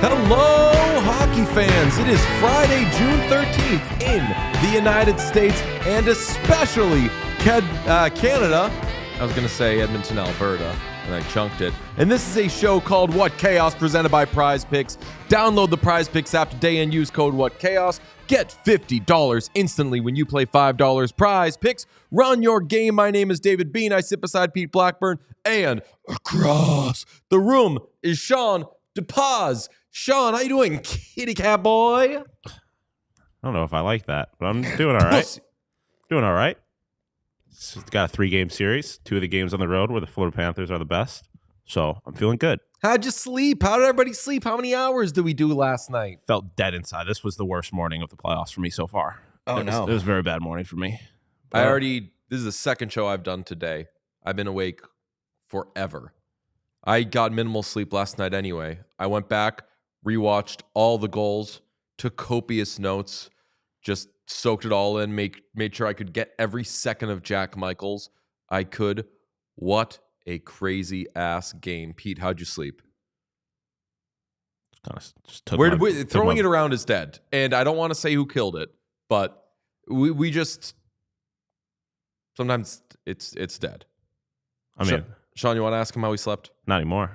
Hello, hockey fans. It is Friday, June 13th in the United States and especially Canada. I was going to say Edmonton, Alberta, and I chunked it. And this is a show called What Chaos, presented by Prize Picks. Download the Prize Picks app today and use code What Chaos. Get $50 instantly when you play $5. Prize Picks. Run your game. My name is David Bean. I sit beside Pete Blackburn. And across the room is Sean DePaz. Sean, how you doing, kitty cat boy? I don't know if I like that, but I'm doing all right. Doing all right. It's got a 3-game series. 2 of the games on the road where the Florida Panthers are the best. So I'm feeling good. How'd you sleep? How did everybody sleep? How many hours did we do last night? Felt dead inside. This was the worst morning of the playoffs for me so far. Oh, It was a very bad morning for me. This is the second show I've done today. I've been awake forever. I got minimal sleep last night anyway. I went back, rewatched all the goals, took copious notes, just soaked it all in, made sure I could get every second of Jack Michaels I could. What a crazy ass game. Pete, how'd you sleep? Throwing it around is dead. And I don't want to say who killed it, but we just sometimes it's dead. I mean, Sean, you want to ask him how he slept? not anymore.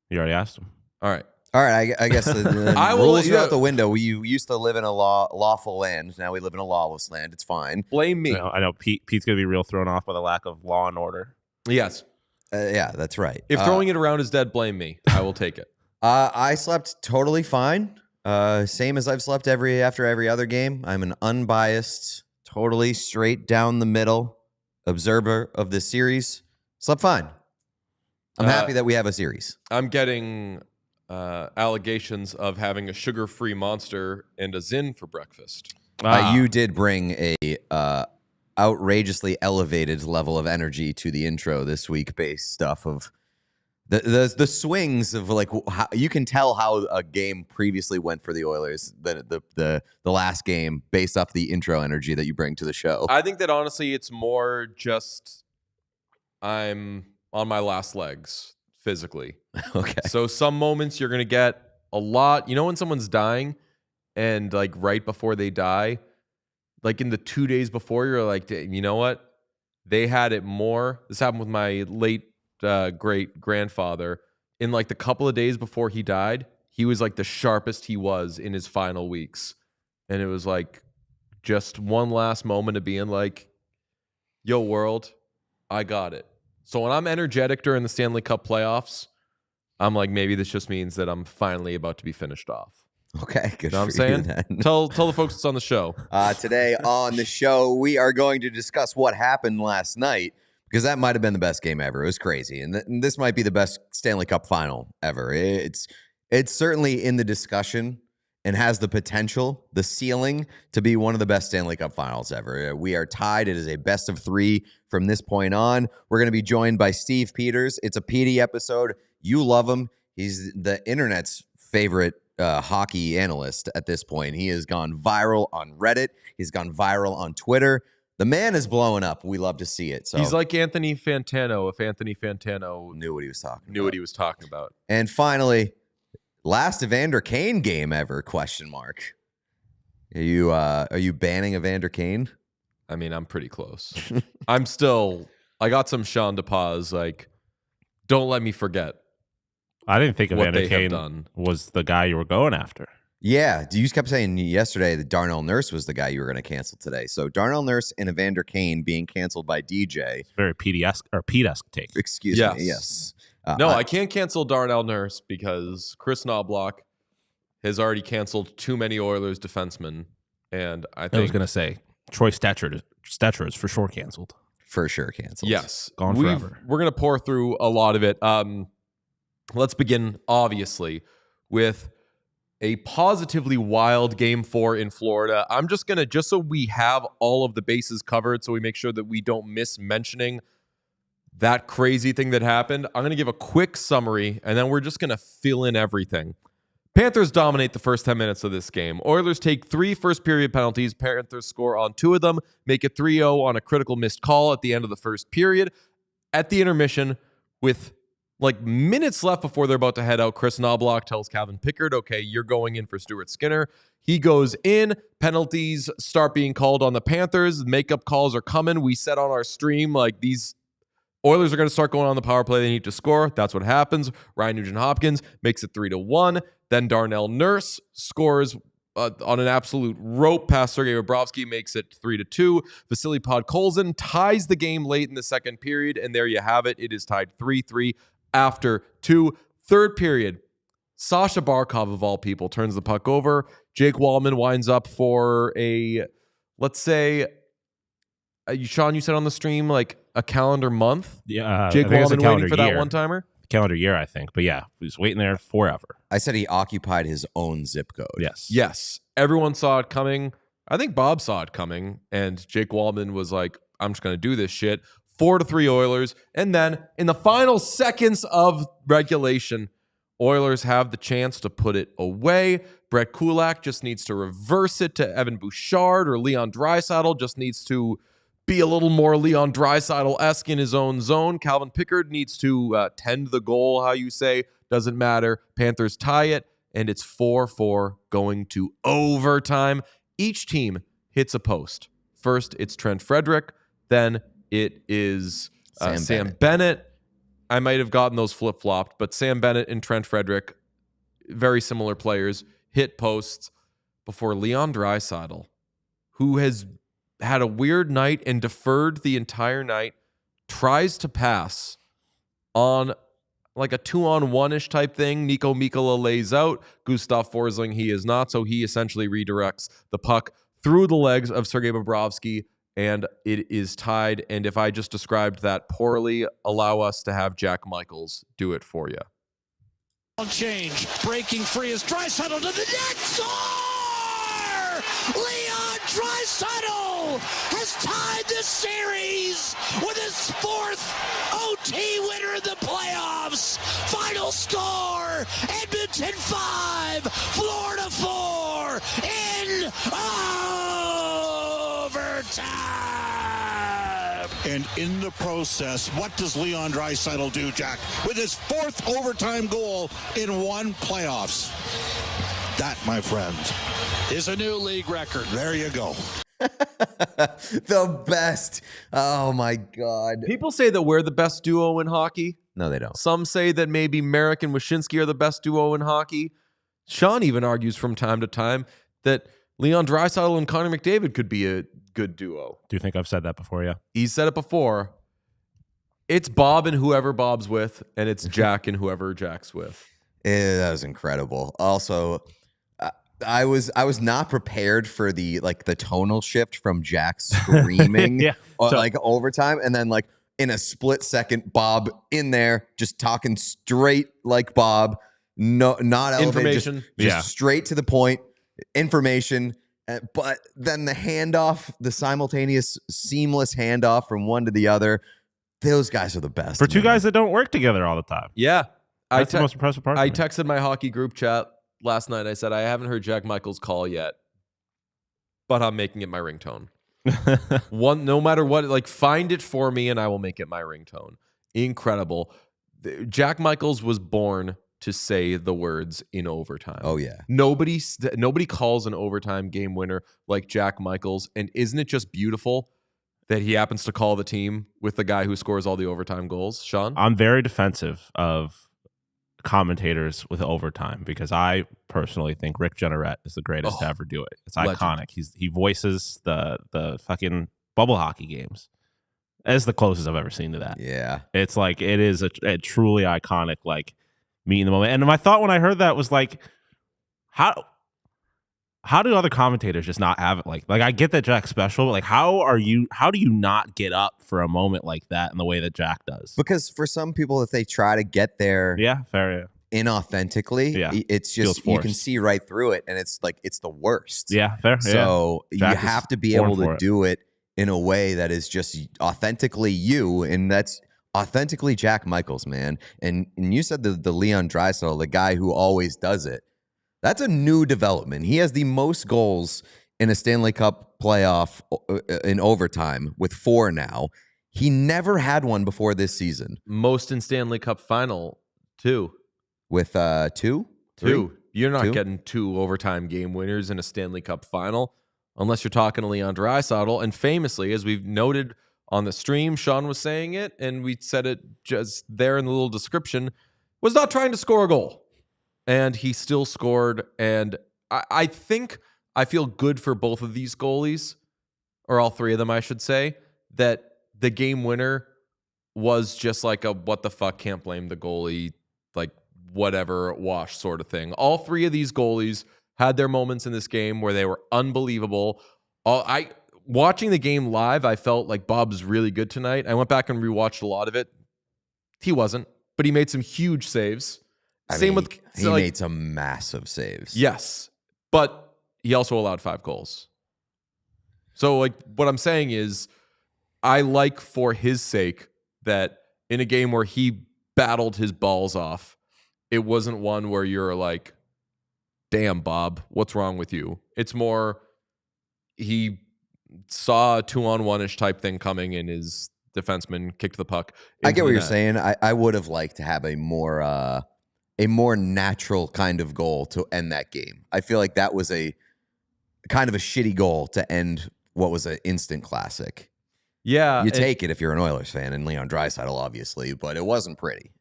You already asked him. All right. I guess the I will rules let are you- out the window. You used to live in a lawful land. Now we live in a lawless land. It's fine. Blame me. I know Pete's going to be real thrown off by the lack of law and order. Yes. Yeah, that's right. If throwing it around is dead, blame me. I will take it. I slept totally fine. Same as I've slept after every other game. I'm an unbiased, totally straight down the middle observer of this series. Slept fine. I'm happy that we have a series. I'm getting allegations of having a sugar-free Monster and a Zin for breakfast. You did bring a outrageously elevated level of energy to the intro this week, based stuff of the swings of like how you can tell how a game previously went for the Oilers, the last game, based off the intro energy that you bring to the show. I think that honestly, it's more just I'm on my last legs physically. Okay. So some moments you're gonna get a lot. You know when someone's dying, and like right before they die, like in the 2 days before, you're like, you know what? They had it more. This happened with my late great grandfather. In like the couple of days before he died, he was like the sharpest he was in his final weeks. And it was like just one last moment of being like, yo, world, I got it. So when I'm energetic during the Stanley Cup playoffs, I'm like, maybe this just means that I'm finally about to be finished off. Okay, good. You know what I'm for saying? you then. Tell the folks that's on the show. Today on the show, we are going to discuss what happened last night, because that might have been the best game ever. It was crazy, and this might be the best Stanley Cup final ever. It's certainly in the discussion and has the potential, the ceiling, to be one of the best Stanley Cup finals ever. We are tied. It is a best of 3 from this point on. We're going to be joined by Steve Peters. It's a Petey episode. You love him. He's the internet's favorite hockey analyst at this point. He has gone viral on Reddit. He's gone viral on Twitter. The man is blowing up. We love to see it. So He's like Anthony Fantano, if Anthony Fantano knew what he was talking knew about. what he was talking about. And finally, last Evander Kane game ever? ? Are you banning Evander Kane? I mean, I'm pretty close. I got some Sean DePaz, like, don't let me forget. I didn't think What Evander they have Kane done. was the guy you were going after. Yeah, you kept saying yesterday that Darnell Nurse was the guy you were going to cancel today. So Darnell Nurse and Evander Kane being canceled by DJ. It's very Pete-esque take. Excuse Yes. me. Yes. No, I can't cancel Darnell Nurse because Chris Knobloch has already canceled too many Oilers defensemen. And I I was think going to say, Troy Stetcher is for sure canceled. For sure canceled. yes, Gone forever. We're going to pour through a lot of it. Let's begin, obviously, with a positively wild Game 4 in Florida. I'm just going to, just so we have all of the bases covered, so we make sure that we don't miss mentioning that crazy thing that happened, I'm going to give a quick summary, and then we're just going to fill in everything. Panthers dominate the first 10 minutes of this game. Oilers take 3 first-period penalties. Panthers score on 2 of them, make it 3-0 on a critical missed call at the end of the first period. At the intermission, with like minutes left before they're about to head out, Chris Knobloch tells Calvin Pickard, okay, you're going in for Stuart Skinner. He goes in. Penalties start being called on the Panthers. Makeup calls are coming. We said on our stream, like, these Oilers are going to start going on the power play. They need to score. That's what happens. Ryan Nugent-Hopkins makes it 3-1. Then Darnell Nurse scores on an absolute rope past Sergei Bobrovsky, makes it 3-2. Vasily Podkolzin ties the game late in the second period, and there you have it. It is tied 3-3 after 2. Third period, Sasha Barkov, of all people, turns the puck over. Jake Wallman winds up for a, let's say, Sean, you said on the stream, like a calendar month? Yeah. Jake I think it's a Wallman calendar waiting for that year. one-timer? Calendar year, I think. But yeah, he was waiting there forever. I said he occupied his own zip code. Yes. Yes. Everyone saw it coming. I think Bob saw it coming, and Jake Wallman was like, I'm just going to do this shit. 4-3 Oilers. And then in the final seconds of regulation, Oilers have the chance to put it away. Brett Kulak just needs to reverse it to Evan Bouchard, or Leon Draisaitl just needs to be a little more Leon Draisaitl-esque in his own zone. Calvin Pickard needs to tend the goal, how you say. Doesn't matter. Panthers tie it, and it's 4-4 going to overtime. Each team hits a post. First, it's Trent Frederick. Then it is Sam Bennett. I might have gotten those flip-flopped, but Sam Bennett and Trent Frederick, very similar players, hit posts before Leon Draisaitl, who has had a weird night and deferred the entire night, tries to pass on like a 2-on-1-ish type thing. Nico Mikkola lays out. Gustav Forsling, he is not, so he essentially redirects the puck through the legs of Sergei Bobrovsky, and it is tied. And if I just described that poorly, allow us to have Jack Michaels do it for you. Change, breaking free is Draisaitl to the net, score! Leon Draisaitl has tied the series with his 4th OT winner in the playoffs. Final score, Edmonton 5, Florida 4, in overtime. And in the process, what does Leon Draisaitl do, Jack? With his 4th overtime goal in one playoffs. That, my friend, Is a new league record. there you go. The best. Oh, my God. People say that we're the best duo in hockey. No, they don't. Some say that maybe Merrick and Wyshynski are the best duo in hockey. Sean even argues from time to time that Leon Draisaitl and Connor McDavid could be a good duo. Do you think I've said that before? Yeah. He's said it before. It's Bob and whoever Bob's with, and it's Jack and whoever Jack's with. That was incredible. Also, I was not prepared for the tonal shift from Jack screaming Yeah. like overtime, and then like in a split second, Bob in there just talking straight like Bob, no, not elevated, Information. just straight to the point, information. But then the handoff, the simultaneous, seamless handoff from one to the other. Those guys are the best. For two man. guys that don't work together all the time. Yeah. That's the most impressive part. I for me. texted my hockey group chat last night. I said, I haven't heard Jack Michaels' call yet, but I'm making it my ringtone. No matter what, like, find it for me and I will make it my ringtone. Incredible. Jack Michaels was born to say the words in overtime. Oh yeah. Nobody calls an overtime game winner like Jack Michaels. And isn't it just beautiful that he happens to call the team with the guy who scores all the overtime goals? Sean? I'm very defensive of commentators with overtime, because I personally think Rick Jeanneret is the greatest to ever do it. It's legend. iconic. He voices the fucking bubble hockey games. That's the closest I've ever seen to that. Yeah. It's like, it is a truly iconic, like, meet in the moment. And my thought when I heard that was like, how do other commentators just not have it? Like I get that Jack's special, but like, how do you not get up for a moment like that in the way that Jack does? Because for some people, if they try to get there Fair. inauthentically, it's just, you can see right through it, and it's like, it's the worst. Yeah, fair. So Jack you have to be born able for to it. do it in a way that is just authentically you, and that's authentically Jack Michaels, man. And you said the Leon Draisaitl, the guy who always does it. That's a new development. He has the most goals in a Stanley Cup playoff in overtime with 4 now. He never had one before this season. Most in Stanley Cup Final, 2. With 2? 2. You're not 2? getting 2 overtime game winners in a Stanley Cup Final unless you're talking to Leon Draisaitl. And famously, as we've noted on the stream, Sean was saying it, and we said it just there in the little description, was not trying to score a goal. And he still scored. And I think I feel good for both of these goalies, or all 3 of them, I should say, that the game winner was just like a what the fuck, can't blame the goalie, like whatever, wash sort of thing. All 3 of these goalies had their moments in this game where they were unbelievable. Watching the game live, I felt like Bob's really good tonight. I went back and rewatched a lot of it. He wasn't, but he made some huge saves. He made some massive saves. Yes, but he also allowed 5 goals. So, like, what I'm saying is, I like for his sake that in a game where he battled his balls off, it wasn't one where you're like, damn, Bob, what's wrong with you? It's more, he saw a 2-on-1-ish type thing coming, and his defenseman kicked the puck. I get what you're saying. I would have liked to have a more natural kind of goal to end that game. I feel like that was a kind of a shitty goal to end what was an instant classic. Yeah. You take it if you're an Oilers fan, and Leon Draisaitl, obviously, but it wasn't pretty.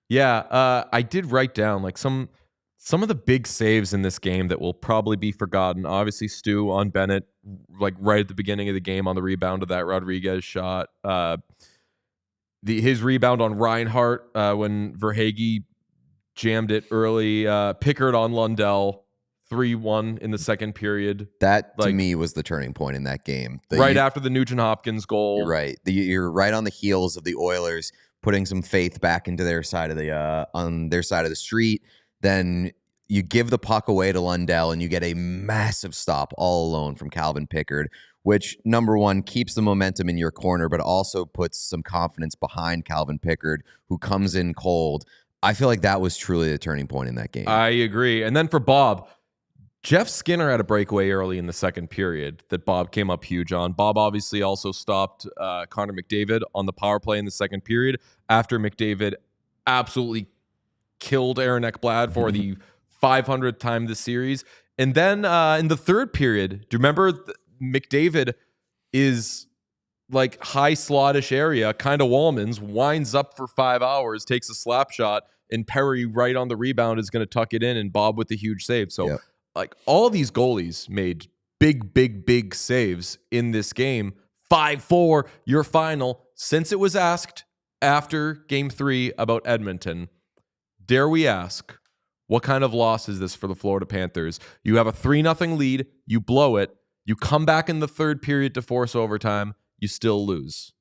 Yeah, I did write down like some of the big saves in this game that will probably be forgotten. Obviously, Stu on Bennett, like right at the beginning of the game on the rebound of that Rodriguez shot. His rebound on Reinhart when Verhaeghe jammed it early. Pickard on Lundell, 3-1 in the second period. That, to me, was the turning point in that game. After the Nugent-Hopkins goal. You're right. You're right on the heels of the Oilers putting some faith back into their side of the street. Then you give the puck away to Lundell, and you get a massive stop all alone from Calvin Pickard, which, number one, keeps the momentum in your corner, but also puts some confidence behind Calvin Pickard, who comes in cold. I feel like that was truly the turning point in that game. I agree. And then for Bob, Jeff Skinner had a breakaway early in the second period that Bob came up huge on. Bob obviously also stopped Connor McDavid on the power play in the second period after McDavid absolutely killed Aaron Ekblad for the 500th time this series. And then in the third period, do you remember McDavid is like high slottish area, kind of Wallman's, winds up for 5 hours, takes a slap shot, and Perry right on the rebound is going to tuck it in, and Bob with the huge save. So like all these goalies made big saves in this game. 5-4, your final. Since it was asked after game 3 about Edmonton, dare we ask, what kind of loss is this for the Florida Panthers? You have a 3-0 lead, you blow it, you come back in the third period to force overtime, you still lose.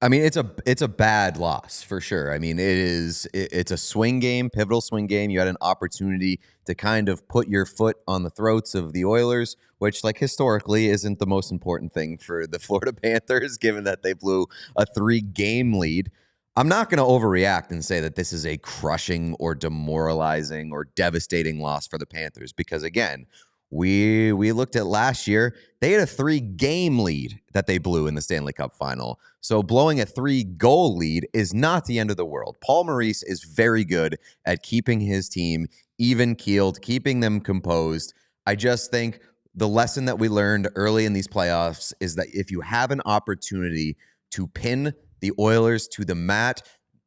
I mean, it's a bad loss for sure. I mean, it's a swing game, pivotal swing game. You had an opportunity to kind of put your foot on the throats of the Oilers, which, like, historically isn't the most important thing for the Florida Panthers, given that they blew a 3-game lead. I'm not going to overreact and say that this is a crushing or demoralizing or devastating loss for the Panthers, because, again, we looked at last year. They had a 3-game lead that they blew in the Stanley Cup Final. So blowing a 3-goal lead is not the end of the world. Paul Maurice is very good at keeping his team even-keeled, keeping them composed. I just think the lesson that we learned early in these playoffs is that if you have an opportunity to pin the Oilers to the mat,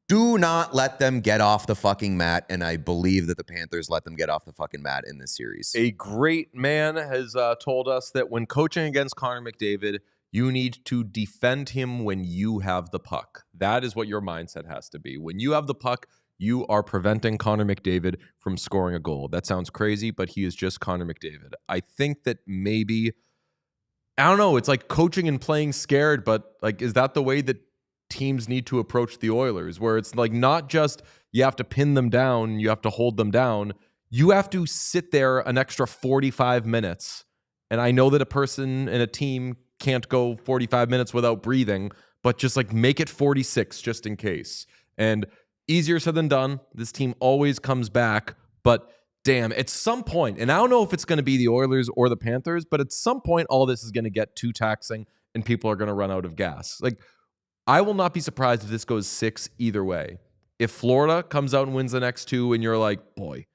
Do not let them get off the fucking mat, and I believe that the Panthers let them get off the fucking mat in this series. A great man has told us that when coaching against Connor McDavid, you need to defend him when you have the puck. That is what your mindset has to be. When you have the puck, you are preventing Connor McDavid from scoring a goal. That sounds crazy, but he is just Connor McDavid. I think that maybe, I don't know, it's like coaching and playing scared, but like, is that the way that teams need to approach the Oilers, where it's like not just you have to pin them down, you have to hold them down, you have to sit there an extra 45 minutes. And I know that a person and a team can't go 45 minutes without breathing, but just like make it 46 just in case. And easier said than done. This team always comes back, but damn, at some point, and I don't know if it's going to be the Oilers or the Panthers, but at some point, all this is going to get too taxing and people are going to run out of gas. Like, I will not be surprised if this goes 6 either way. If Florida comes out and wins the next 2 and you're like, boy,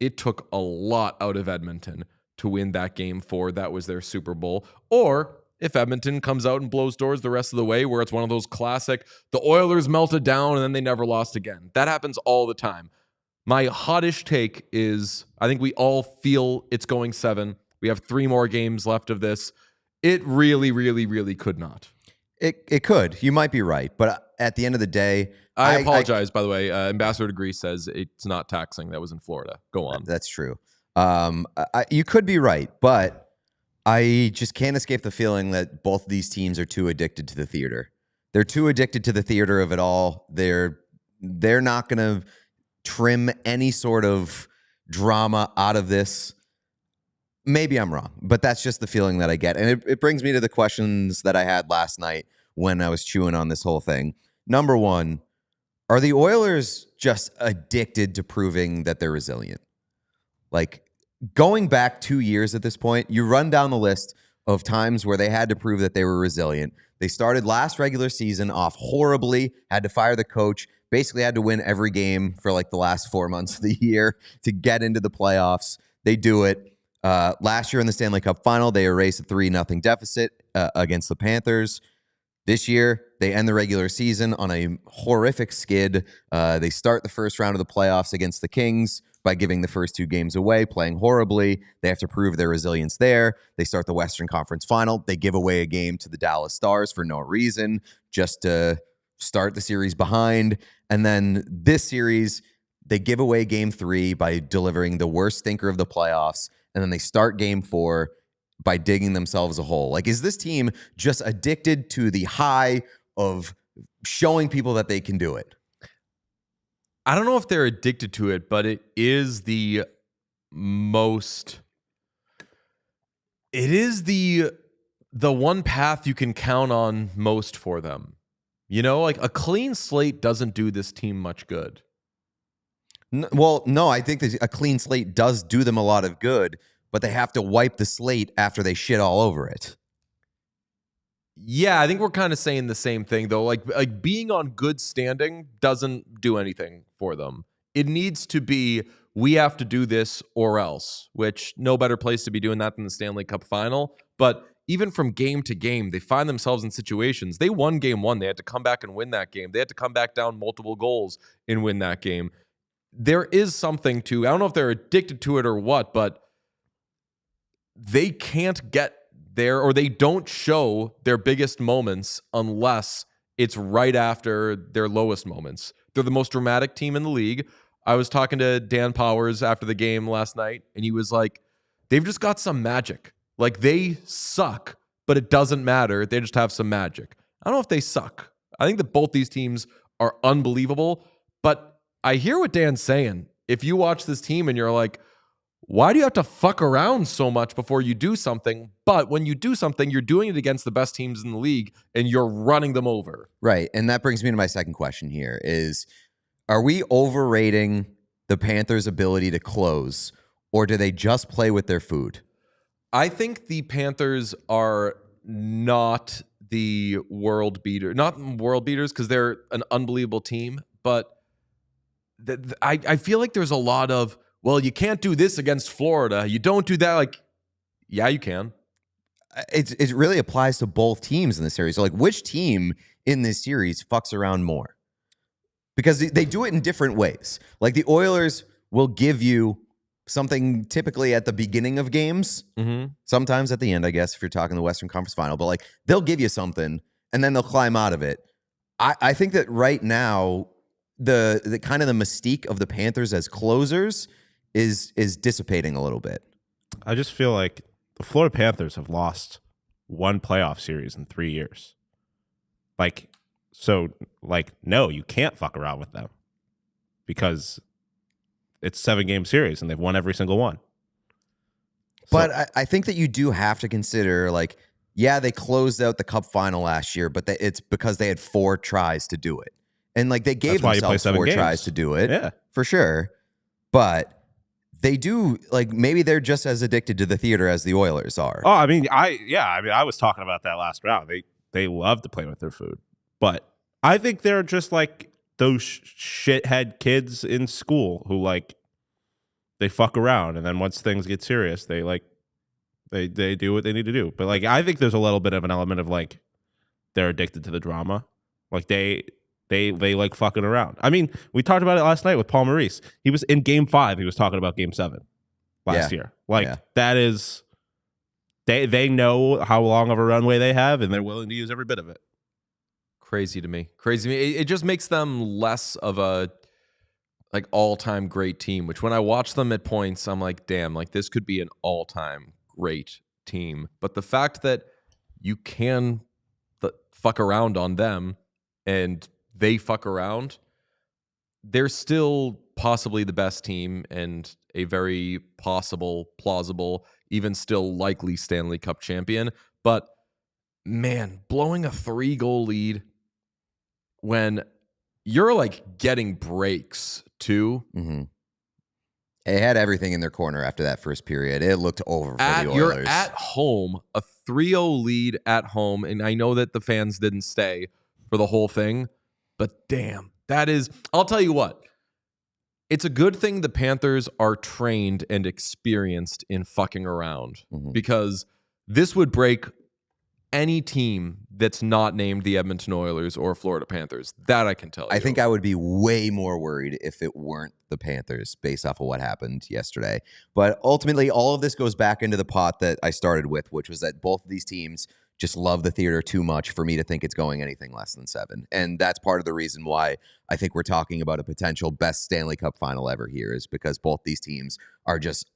it took a lot out of Edmonton to win that game 4. That was their Super Bowl. Or if Edmonton comes out and blows doors the rest of the way, where it's one of those classic, the Oilers melted down and then they never lost again. That happens all the time. My hottish take is I think we all feel it's going 7. We have 3 more games left of this. It really, really, really could not. It could. You might be right. But at the end of the day, I apologize, by the way. Ambassador to Greece says it's not taxing. That was in Florida. Go on. That's true. You could be right, but I just can't escape the feeling that both of these teams are too addicted to the theater. They're too addicted to the theater of it all. They're not going to trim any sort of drama out of this. Maybe I'm wrong, but that's just the feeling that I get. And it brings me to the questions that I had last night when I was chewing on this whole thing. Number one, are the Oilers just addicted to proving that they're resilient? Like, going back 2 years at this point, you run down the list of times where they had to prove that they were resilient. They started last regular season off horribly, had to fire the coach, basically had to win every game for like the last 4 months of the year to get into the playoffs. They do it. Last year in the Stanley Cup Final, they erased a 3-0 deficit against the Panthers. This year, they end the regular season on a horrific skid. They start the first round of the playoffs against the Kings by giving the first 2 games away, playing horribly. They have to prove their resilience there. They start the Western Conference Final. They give away a game to the Dallas Stars for no reason, just to start the series behind. And then this series, they give away game 3 by delivering the worst stinker of the playoffs. And then they start game 4 by digging themselves a hole. Like, is this team just addicted to the high of showing people that they can do it? I don't know if they're addicted to it, but it is the most. It is the one path you can count on most for them. You know, like a clean slate doesn't do this team much good. Well, no, I think that a clean slate does do them a lot of good, but they have to wipe the slate after they shit all over it. Yeah, I think we're kind of saying the same thing, though. Like being on good standing doesn't do anything for them. It needs to be, we have to do this or else, which no better place to be doing that than the Stanley Cup Final. But even from game to game, they find themselves in situations. They won game 1. They had to come back and win that game. They had to come back down multiple goals and win that game. There is something to, I don't know if they're addicted to it or what, but they can't get there, or they don't show their biggest moments unless it's right after their lowest moments. They're the most dramatic team in the league. I was talking to Dan Powers after the game last night, and he was like, they've just got some magic. Like, they suck, but it doesn't matter. They just have some magic. I don't know if they suck. I think that both these teams are unbelievable, but I hear what Dan's saying. If you watch this team and you're like, why do you have to fuck around so much before you do something? But when you do something, you're doing it against the best teams in the league and you're running them over. Right. And that brings me to my second question here is, are we overrating the Panthers' ability to close, or do they just play with their food? I think the Panthers are not the world beater, not world beaters, because they're an unbelievable team, but I feel like there's a lot of, well, you can't do this against Florida. You don't do that. Like, yeah, you can. It really applies to both teams in this series. So, like, which team in this series fucks around more? because they do it in different ways. Like the Oilers will give you something typically at the beginning of games, sometimes at the end, I guess, if you're talking the Western Conference Final, but like they'll give you something and then they'll climb out of it. I think that right now, the kind of the mystique of the Panthers as closers is dissipating a little bit. I just feel like the Florida Panthers have lost one playoff series in 3 years. No, you can't fuck around with them because it's 7-game series and they've won every single one. But I think that you do have to consider, like, yeah, they closed out the Cup Final last year, but it's because they had 4 tries to do it. And, like, they gave themselves 4 tries to do it. Yeah. For sure. But they do, like, maybe they're just as addicted to the theater as the Oilers are. Oh, I mean, I was talking about that last round. They love to play with their food. But I think they're just like those shithead kids in school who, like, they fuck around, and then once things get serious, they do what they need to do. But like, I think there's a little bit of an element of like they're addicted to the drama. That they like fucking around. I mean, we talked about it last night with Paul Maurice. He was in Game 5. He was talking about Game 7 last year. That is, they know how long of a runway they have, and they're willing to use every bit of it. Crazy to me. It just makes them less of a like all-time great team, which when I watch them at points, I'm like, damn, like this could be an all-time great team. But the fact that you can fuck around on them and they fuck around, they're still possibly the best team and a very possible, plausible, even still likely Stanley Cup champion. But man, blowing a 3-goal lead when you're like getting breaks too. Mm-hmm. They had everything in their corner after that first period. It looked over for the Oilers. You're at home, a 3-0 lead at home, and I know that the fans didn't stay for the whole thing, but damn, that is, I'll tell you what, it's a good thing the Panthers are trained and experienced in fucking around, because this would break any team that's not named the Edmonton Oilers or Florida Panthers. That I can tell you. I think I would be way more worried if it weren't the Panthers based off of what happened yesterday. But ultimately, all of this goes back into the pot that I started with, which was that both of these teams just love the theater too much for me to think it's going anything less than 7. And that's part of the reason why I think we're talking about a potential best Stanley Cup final ever here, is because both these teams are just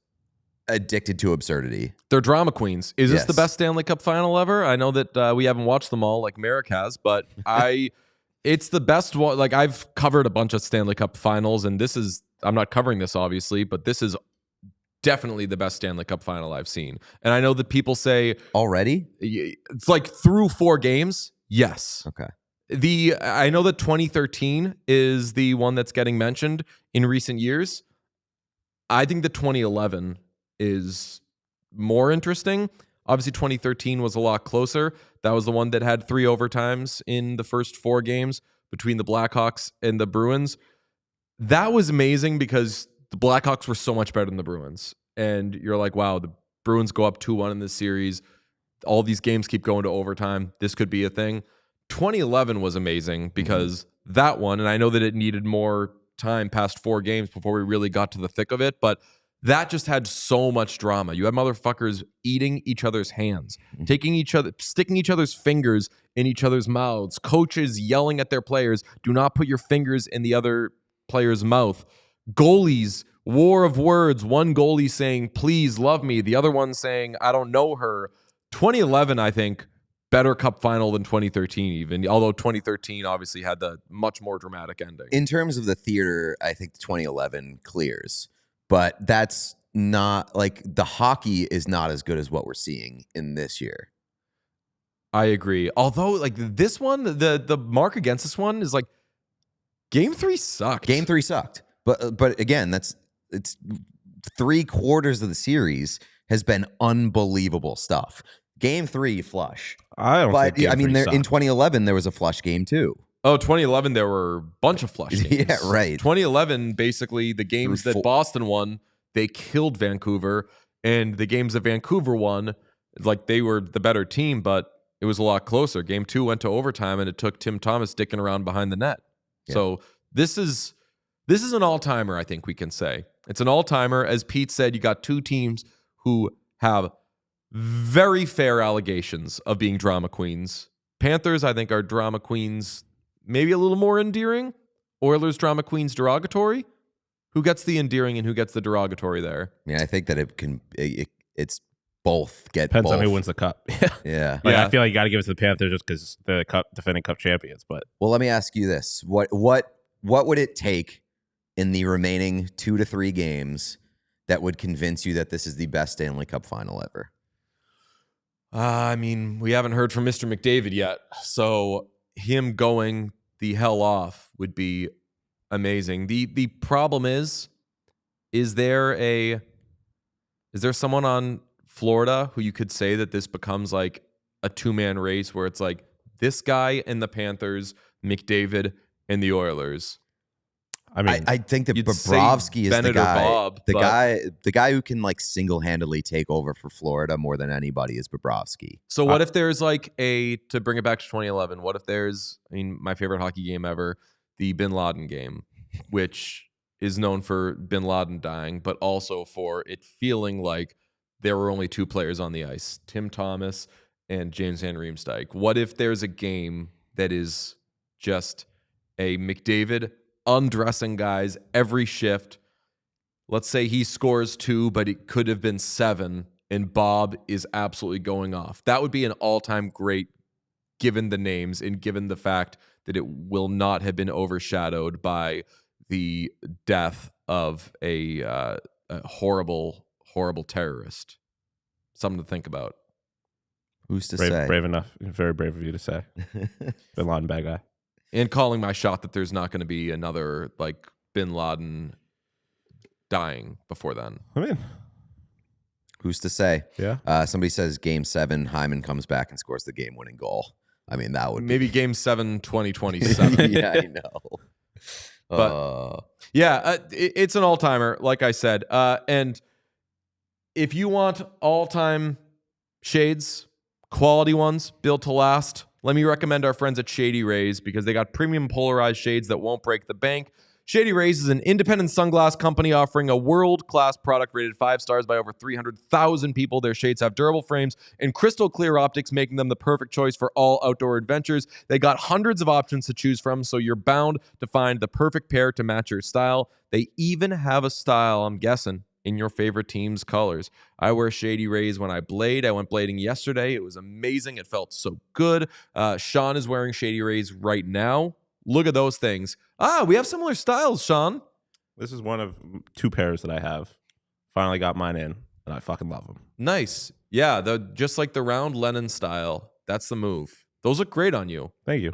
addicted to absurdity. They're drama queens. Is this the best Stanley Cup final ever? I know that we haven't watched them all like Merrick has, but it's the best one. Like, I've covered a bunch of Stanley Cup finals, and I'm not covering this obviously, but this is definitely the best Stanley Cup final I've seen. And I know that people say already it's like through 4 games. Yes. Okay. I know that 2013 is the one that's getting mentioned in recent years. I think the 2011 is more interesting. Obviously, 2013 was a lot closer. That was the one that had 3 overtimes in the first 4 games between the Blackhawks and the Bruins. That was amazing because the Blackhawks were so much better than the Bruins. And you're like, wow, the Bruins go up 2-1 in this series. All these games keep going to overtime. This could be a thing. 2011 was amazing because that one, and I know that it needed more time past 4 games before we really got to the thick of it, but that just had so much drama. You had motherfuckers eating each other's hands, sticking each other's fingers in each other's mouths, coaches yelling at their players, do not put your fingers in the other player's mouth. Goalies, war of words, one goalie saying, please love me, the other one saying, I don't know her. 2011, I think, better cup final than 2013 even, although 2013 obviously had the much more dramatic ending. In terms of the theater, I think 2011 clears. But that's not, like, the hockey is not as good as what we're seeing in this year. I agree. Although, like, this one, the mark against this one is, like, Game 3 sucked. Game 3 sucked. But again, it's 3/4 of the series has been unbelievable stuff. Game 3, flush. I don't think Game 3 sucked. In 2011, there was a flush game too. Oh, 2011, there were a bunch of flush games. Yeah, right. 2011, basically, the games that Boston won, they killed Vancouver. And the games that Vancouver won, like, they were the better team, but it was a lot closer. Game 2 went to overtime, and it took Tim Thomas dicking around behind the net. Yeah. So This is an all-timer, I think we can say. It's an all-timer. As Pete said, you got two teams who have very fair allegations of being drama queens. Panthers, I think, are drama queens maybe a little more endearing. Oilers, drama queens, derogatory. Who gets the endearing and who gets the derogatory there? Yeah, I think that it's both. Depends both. on who wins the cup. Yeah. Like, I feel like you got to give it to the Panthers just because the defending cup champions. But Well, let me ask you this: what would it take in the remaining 2 to 3 games that would convince you that this is the best Stanley Cup final ever? I mean, we haven't heard from Mr. McDavid yet, so him going the hell off would be amazing. The problem is there someone on Florida who you could say that this becomes like a 2-man race where it's like this guy and the Panthers, McDavid and the Oilers? I mean, I think that you'd say Bobrovsky is Bennett the or guy. Bob, the but- guy who can like single-handedly take over for Florida more than anybody is Bobrovsky. So what if there's like to bring it back to 2011, what if there's, I mean, my favorite hockey game ever, the Bin Laden game, which is known for Bin Laden dying, but also for it feeling like there were only 2 players on the ice, Tim Thomas and James Van Riemsdyk. What if there's a game that is just a McDavid undressing guys every shift? Let's say he scores 2, but it could have been 7, and Bob is absolutely going off. That would be an all-time great, given the names and given the fact that it will not have been overshadowed by the death of a horrible, horrible terrorist. Something to think about. Who's to say? brave enough. Very brave of you to say. Bin Laden bad guy. And calling my shot that there's not going to be another like Bin Laden dying before then. I mean, Who's to say? yeah. Somebody says Game 7, Hyman comes back and scores the game-winning goal. I mean, that would Maybe Game 7, 2027. yeah, I know. But- it's an all-timer, like I said. And if you want all-time shades, quality ones, built to last, let me recommend our friends at Shady Rays because they got premium polarized shades that won't break the bank. Shady Rays is an independent sunglass company offering a world-class product rated 5 stars by over 300,000 people. Their shades have durable frames and crystal clear optics, making them the perfect choice for all outdoor adventures. They got hundreds of options to choose from, so you're bound to find the perfect pair to match your style. They even have a style, I'm guessing, in your favorite team's colors. I wear Shady Rays when I blade. I went blading yesterday. It was amazing. It felt so good. Sean is wearing Shady Rays right now. Look at those things. We have similar styles, Sean. This is one of 2 pairs that I have. Finally got mine in, and I fucking love them. Nice. Yeah, just like the round Lennon style. That's the move. Those look great on you. Thank you.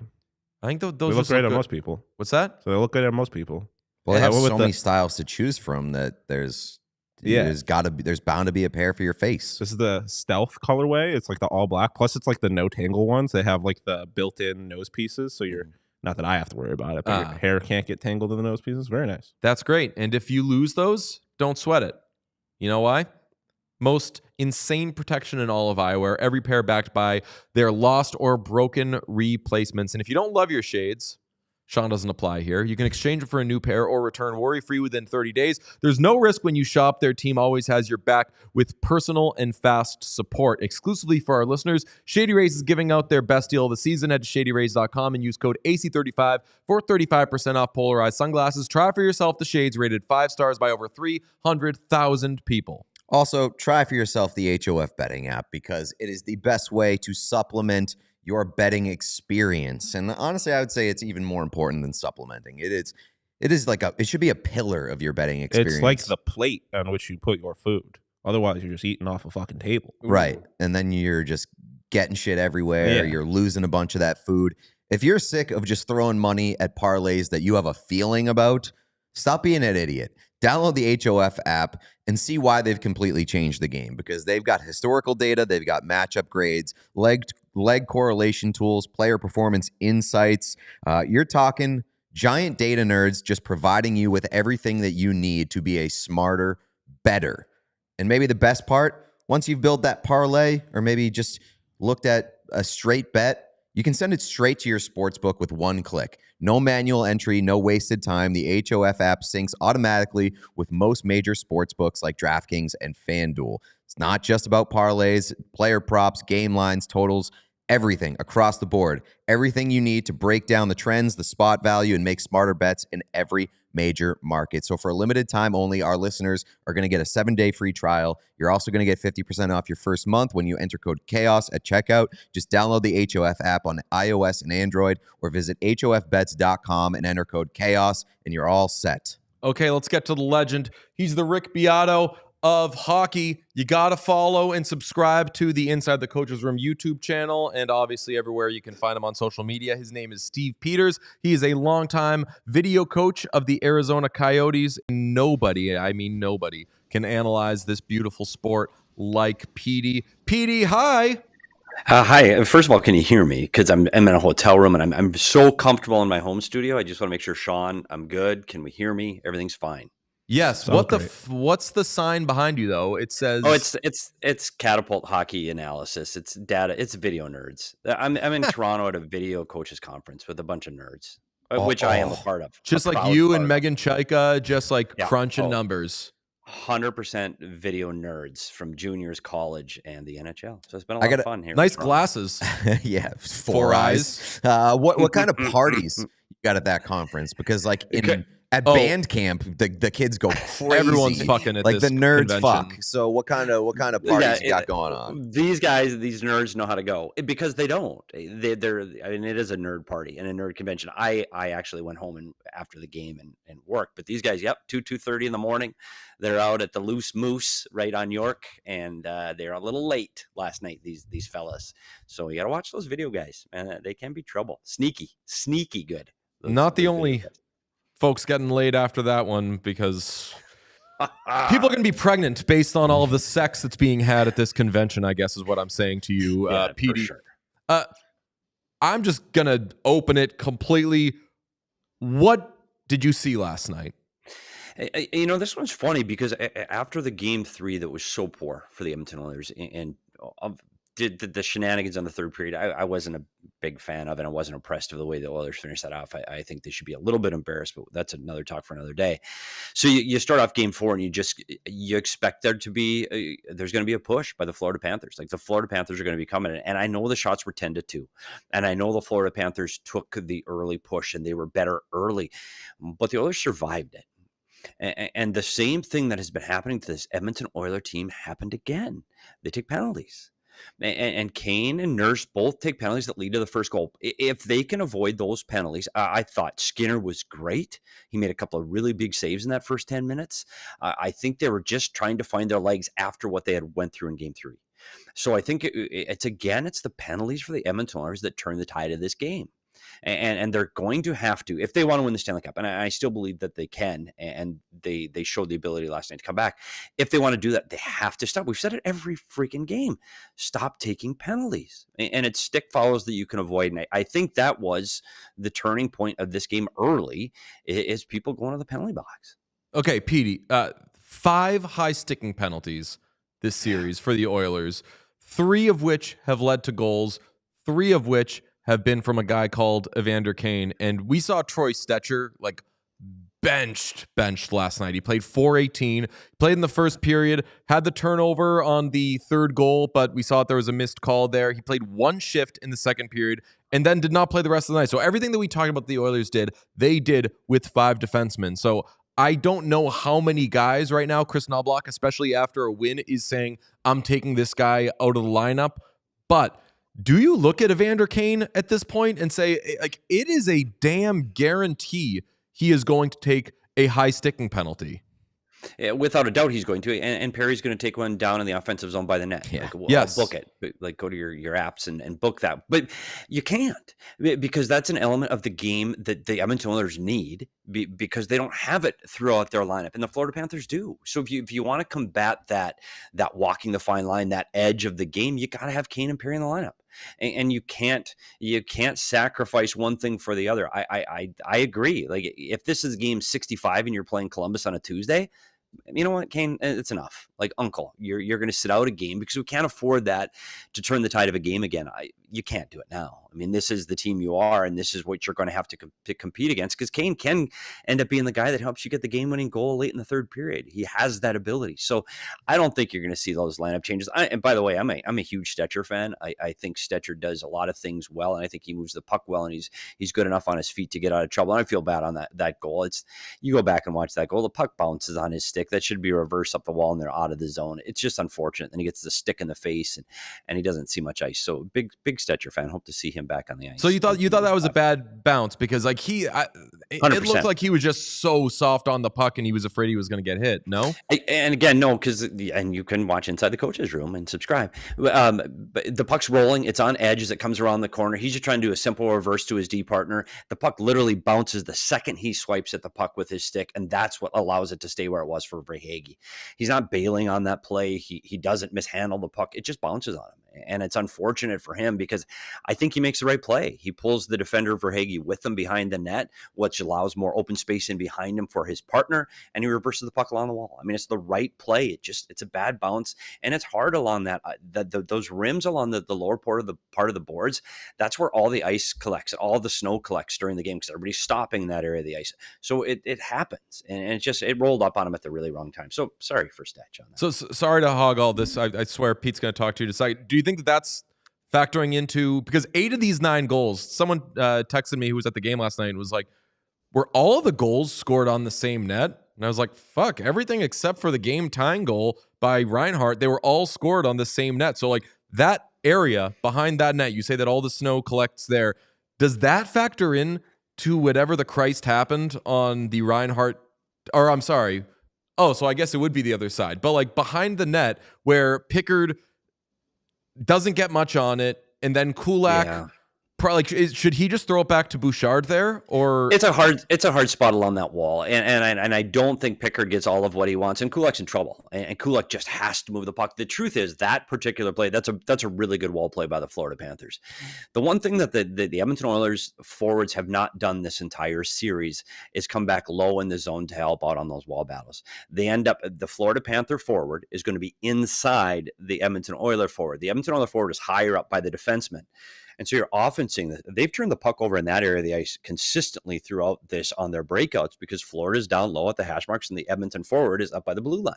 I think those They look just great look on good. most people. What's that? So they look good on most people. Well, they Yeah, have I went so with many the- styles to choose from that there's Yeah. there's bound to be a pair for your face. This is the stealth colorway. It's like the all black. Plus, it's like the no tangle ones. They have like the built-in nose pieces, so you're not that I have to worry about it, but your hair can't get tangled in the nose pieces. Very nice. That's great. And if you lose those, don't sweat it. You know why? Most insane protection in all of eyewear. Every pair backed by their lost or broken replacements. And if you don't love your shades, Sean doesn't apply here. You can exchange it for a new pair or return worry-free within 30 days. There's no risk when you shop. Their team always has your back with personal and fast support. Exclusively for our listeners, Shady Rays is giving out their best deal of the season. Head to shadyrays.com and use code AC35 for 35% off polarized sunglasses. Try for yourself the shades rated 5 stars by over 300,000 people. Also, try for yourself the HOF betting app because it is the best way to supplement your betting experience. And honestly, I would say it's even more important than supplementing. It is like it should be a pillar of your betting experience. It's like the plate on which you put your food. Otherwise, you're just eating off a fucking table. Right. And then you're just getting shit everywhere. Yeah. You're losing a bunch of that food. If you're sick of just throwing money at parlays that you have a feeling about, stop being an idiot. Download the HOF app and see why they've completely changed the game, because they've got historical data, they've got matchup grades, leg correlation tools, player performance insights. You're talking giant data nerds just providing you with everything that you need to be a smarter, better. And maybe the best part, once you've built that parlay or maybe just looked at a straight bet, You can send it straight to your sportsbook with one click. No manual entry, no wasted time. The HOF app syncs automatically with most major sportsbooks like DraftKings and FanDuel. It's not just about parlays, player props, game lines, totals, everything across the board. Everything you need to break down the trends, the spot value, and make smarter bets in every major market. So for a limited time only, our listeners are going to get a 7-day free trial. You're also going to get 50% off your first month when you enter code CHAOS at checkout. Just download the HOF app on iOS and Android or visit hofbets.com and enter code CHAOS, and you're all set. Okay, let's get to the legend. He's the Rick Beato of hockey. You got to follow and subscribe to the Inside the Coach's Room YouTube channel, and obviously everywhere you can find him on social media. His name is Steve Peters. He is a longtime video coach of the Arizona Coyotes. Nobody, I mean nobody, can analyze this beautiful sport like Petey. Petey, hi. Hi. First of all, can you hear me? Because I'm in a hotel room and I'm so comfortable in my home studio. I just want to make sure, Sean, I'm good. Can we hear me? Everything's fine. Yes. What's the sign behind you though? It says. Oh, it's Catapult Hockey Analysis. It's data. It's video nerds. I'm in Toronto at a video coaches conference with a bunch of nerds, which I am a part of. Just like you and Megan Chaika, just like crunching numbers. 100% video nerds from juniors, college, and the NHL. So it's been a lot of fun here. Nice glasses. Yeah, four eyes. What kind of parties you got at that conference? Because like at band camp, the kids go crazy. Everyone's fucking at like this the nerds convention. Fuck. So what kind of parties you got going on? These nerds know how to go because they don't. They're. I mean, it is a nerd party and a nerd convention. I actually went home and after the game and worked. But these guys, 2:30 in the morning, they're out at the Loose Moose right on York, and they're a little late last night. These fellas. So you got to watch those video guys, man. They can be trouble. Sneaky good. Not the only folks getting laid after that one, because people are going to be pregnant based on all of the sex that's being had at this convention, I guess is what I'm saying to you, Petey. Sure. I'm just going to open it completely. What did you see last night? This one's funny because after the game 3 that was so poor for the Edmonton Oilers and did the shenanigans on the third period, I wasn't a big fan of, and I wasn't impressed with the way the Oilers finished that off. I think they should be a little bit embarrassed, but that's another talk for another day. So you start off game 4 and you expect there's going to be a push by the Florida Panthers. Like the Florida Panthers are going to be coming in, and I know the shots were 10-2, and I know the Florida Panthers took the early push and they were better early, but the Oilers survived it. And the same thing that has been happening to this Edmonton Oilers team happened again. They take penalties. And Kane and Nurse both take penalties that lead to the first goal. If they can avoid those penalties, I thought Skinner was great. He made a couple of really big saves in that first 10 minutes. I think they were just trying to find their legs after what they had went through in game 3. So I think it's the penalties for the Edmonton Oilers that turn the tide of this game. And they're going to have to, if they want to win the Stanley Cup, and I still believe that they can, and they showed the ability last night to come back. If they want to do that, they have to stop. We've said it every freaking game. Stop taking penalties. And it's stick follows that you can avoid. And I think that was the turning point of this game early, is people going to the penalty box. Okay, Petey, 5 high sticking penalties this series for the Oilers, 3 of which have led to goals, 3 of which have been from a guy called Evander Kane. And we saw Troy Stetcher benched last night. He played 4:18, played in the first period, had the turnover on the third goal, but we saw that there was a missed call there. He played 1 shift in the second period and then did not play the rest of the night. So everything that we talked about the Oilers did, they did with 5 defensemen. So I don't know how many guys right now, Chris Knobloch, especially after a win, is saying, I'm taking this guy out of the lineup. But do you look at Evander Kane at this point and say, it is a damn guarantee he is going to take a high sticking penalty? Yeah, without a doubt, he's going to. And Perry's going to take one down in the offensive zone by the net. Yeah. Yes. Book it. Go to your apps and book that. But you can't, because that's an element of the game that the Edmonton Oilers need, because they don't have it throughout their lineup, and the Florida Panthers do. So if you want to combat that walking the fine line, that edge of the game, you got to have Kane and Perry in the lineup. And you can't sacrifice one thing for the other. I agree. Like if this is game 65 and you're playing Columbus on a Tuesday, you know what, Kane, it's enough. Like, uncle, you're going to sit out a game because we can't afford that to turn the tide of a game again. You can't do it now. I mean, this is the team you are, and this is what you're going to have to compete against, because Kane can end up being the guy that helps you get the game-winning goal late in the third period. He has that ability. So I don't think you're going to see those lineup changes. And by the way, I'm a huge Stetcher fan. I think Stetcher does a lot of things well, and I think he moves the puck well, and he's good enough on his feet to get out of trouble. And I feel bad on that goal. You go back and watch that goal, the puck bounces on his stick. That should be reversed up the wall, and they're out of the zone. It's just unfortunate. Then he gets the stick in the face, and he doesn't see much ice. So big Stetcher fan. Hope to see him back on the ice. So you thought that was a bad bounce because like it looked like he was just so soft on the puck and he was afraid he was going to get hit. No, and again, no, and you can watch Inside the Coach's Room and subscribe. But the puck's rolling; it's on edge as it comes around the corner. He's just trying to do a simple reverse to his D partner. The puck literally bounces the second he swipes at the puck with his stick, and that's what allows it to stay where it was for Verhaeghe. He's not bailing on that play. He doesn't mishandle the puck. It just bounces on him, and it's unfortunate for him because I think he makes the right play. He pulls the defender Verhaeghe with him behind the net, which allows more open space in behind him for his partner, and he reverses the puck along the wall. I mean, it's the right play. It's a bad bounce, and it's hard along that those rims along the lower part of the boards. That's where all the ice collects, all the snow collects during the game because everybody's stopping in that area of the ice. So it happens, and it rolled up on him at the really wrong time. So sorry for Stetch on that. So sorry to hog all this. I swear Pete's going to talk to you to say, do you think that's factoring into, because 8 of these 9 goals, someone texted me who was at the game last night and was like, were all of the goals scored on the same net? And I was like, fuck, everything except for the game tying goal by Reinhart, they were all scored on the same net. So like that area behind that net, you say that all the snow collects there. Does that factor in to whatever the Christ happened on the Reinhart, or I'm sorry. Oh, so I guess it would be the other side. But like behind the net where Pickard doesn't get much on it, and then Kulak, probably should he just throw it back to Bouchard there, or it's a hard spot along that wall, and I don't think Pickard gets all of what he wants, and Kulak's in trouble, and Kulak just has to move the puck. The truth is that particular play, that's a really good wall play by the Florida Panthers. The one thing that the Edmonton Oilers forwards have not done this entire series is come back low in the zone to help out on those wall battles. They end up, the Florida Panther forward is going to be inside the Edmonton Oiler forward. The Edmonton Oiler forward is higher up by the defenseman. And so you're often seeing that they've turned the puck over in that area of the ice consistently throughout this on their breakouts because Florida's down low at the hash marks and the Edmonton forward is up by the blue line.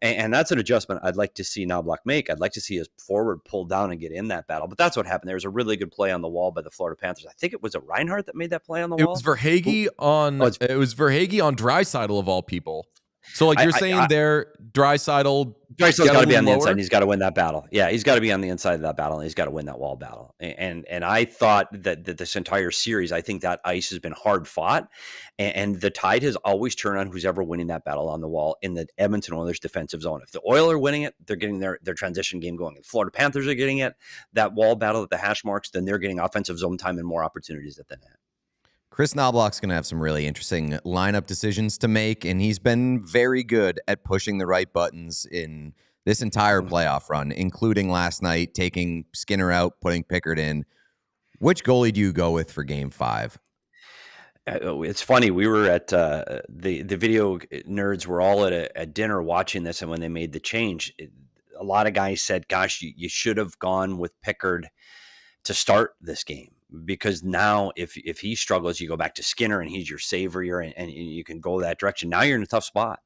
And that's an adjustment I'd like to see Knobloch make. I'd like to see his forward pull down and get in that battle. But that's what happened. There was a really good play on the wall by the Florida Panthers. I think it was a Reinhart that made that play on the wall. It was Verhaeghe on Draisaitl of all people. So like you're saying there, Draisaitl's got to be on the inside. And he's got to win that battle. Yeah, he's got to be on the inside of that battle, and he's got to win that wall battle. And I thought that this entire series, I think that ice has been hard fought, and the tide has always turned on who's ever winning that battle on the wall in the Edmonton Oilers defensive zone. If the Oilers are winning it, they're getting their transition game going. If the Florida Panthers are getting it, that wall battle at the hash marks, then they're getting offensive zone time and more opportunities at the net. Chris Knobloch's going to have some really interesting lineup decisions to make, and he's been very good at pushing the right buttons in this entire playoff run, including last night, taking Skinner out, putting Pickard in. Which goalie do you go with for Game 5? It's funny. We were at the video nerds were all at a dinner watching this, and when they made the change, a lot of guys said, gosh, you should have gone with Pickard to start this game. Because now if he struggles, you go back to Skinner and he's your savior and you can go that direction. Now you're in a tough spot.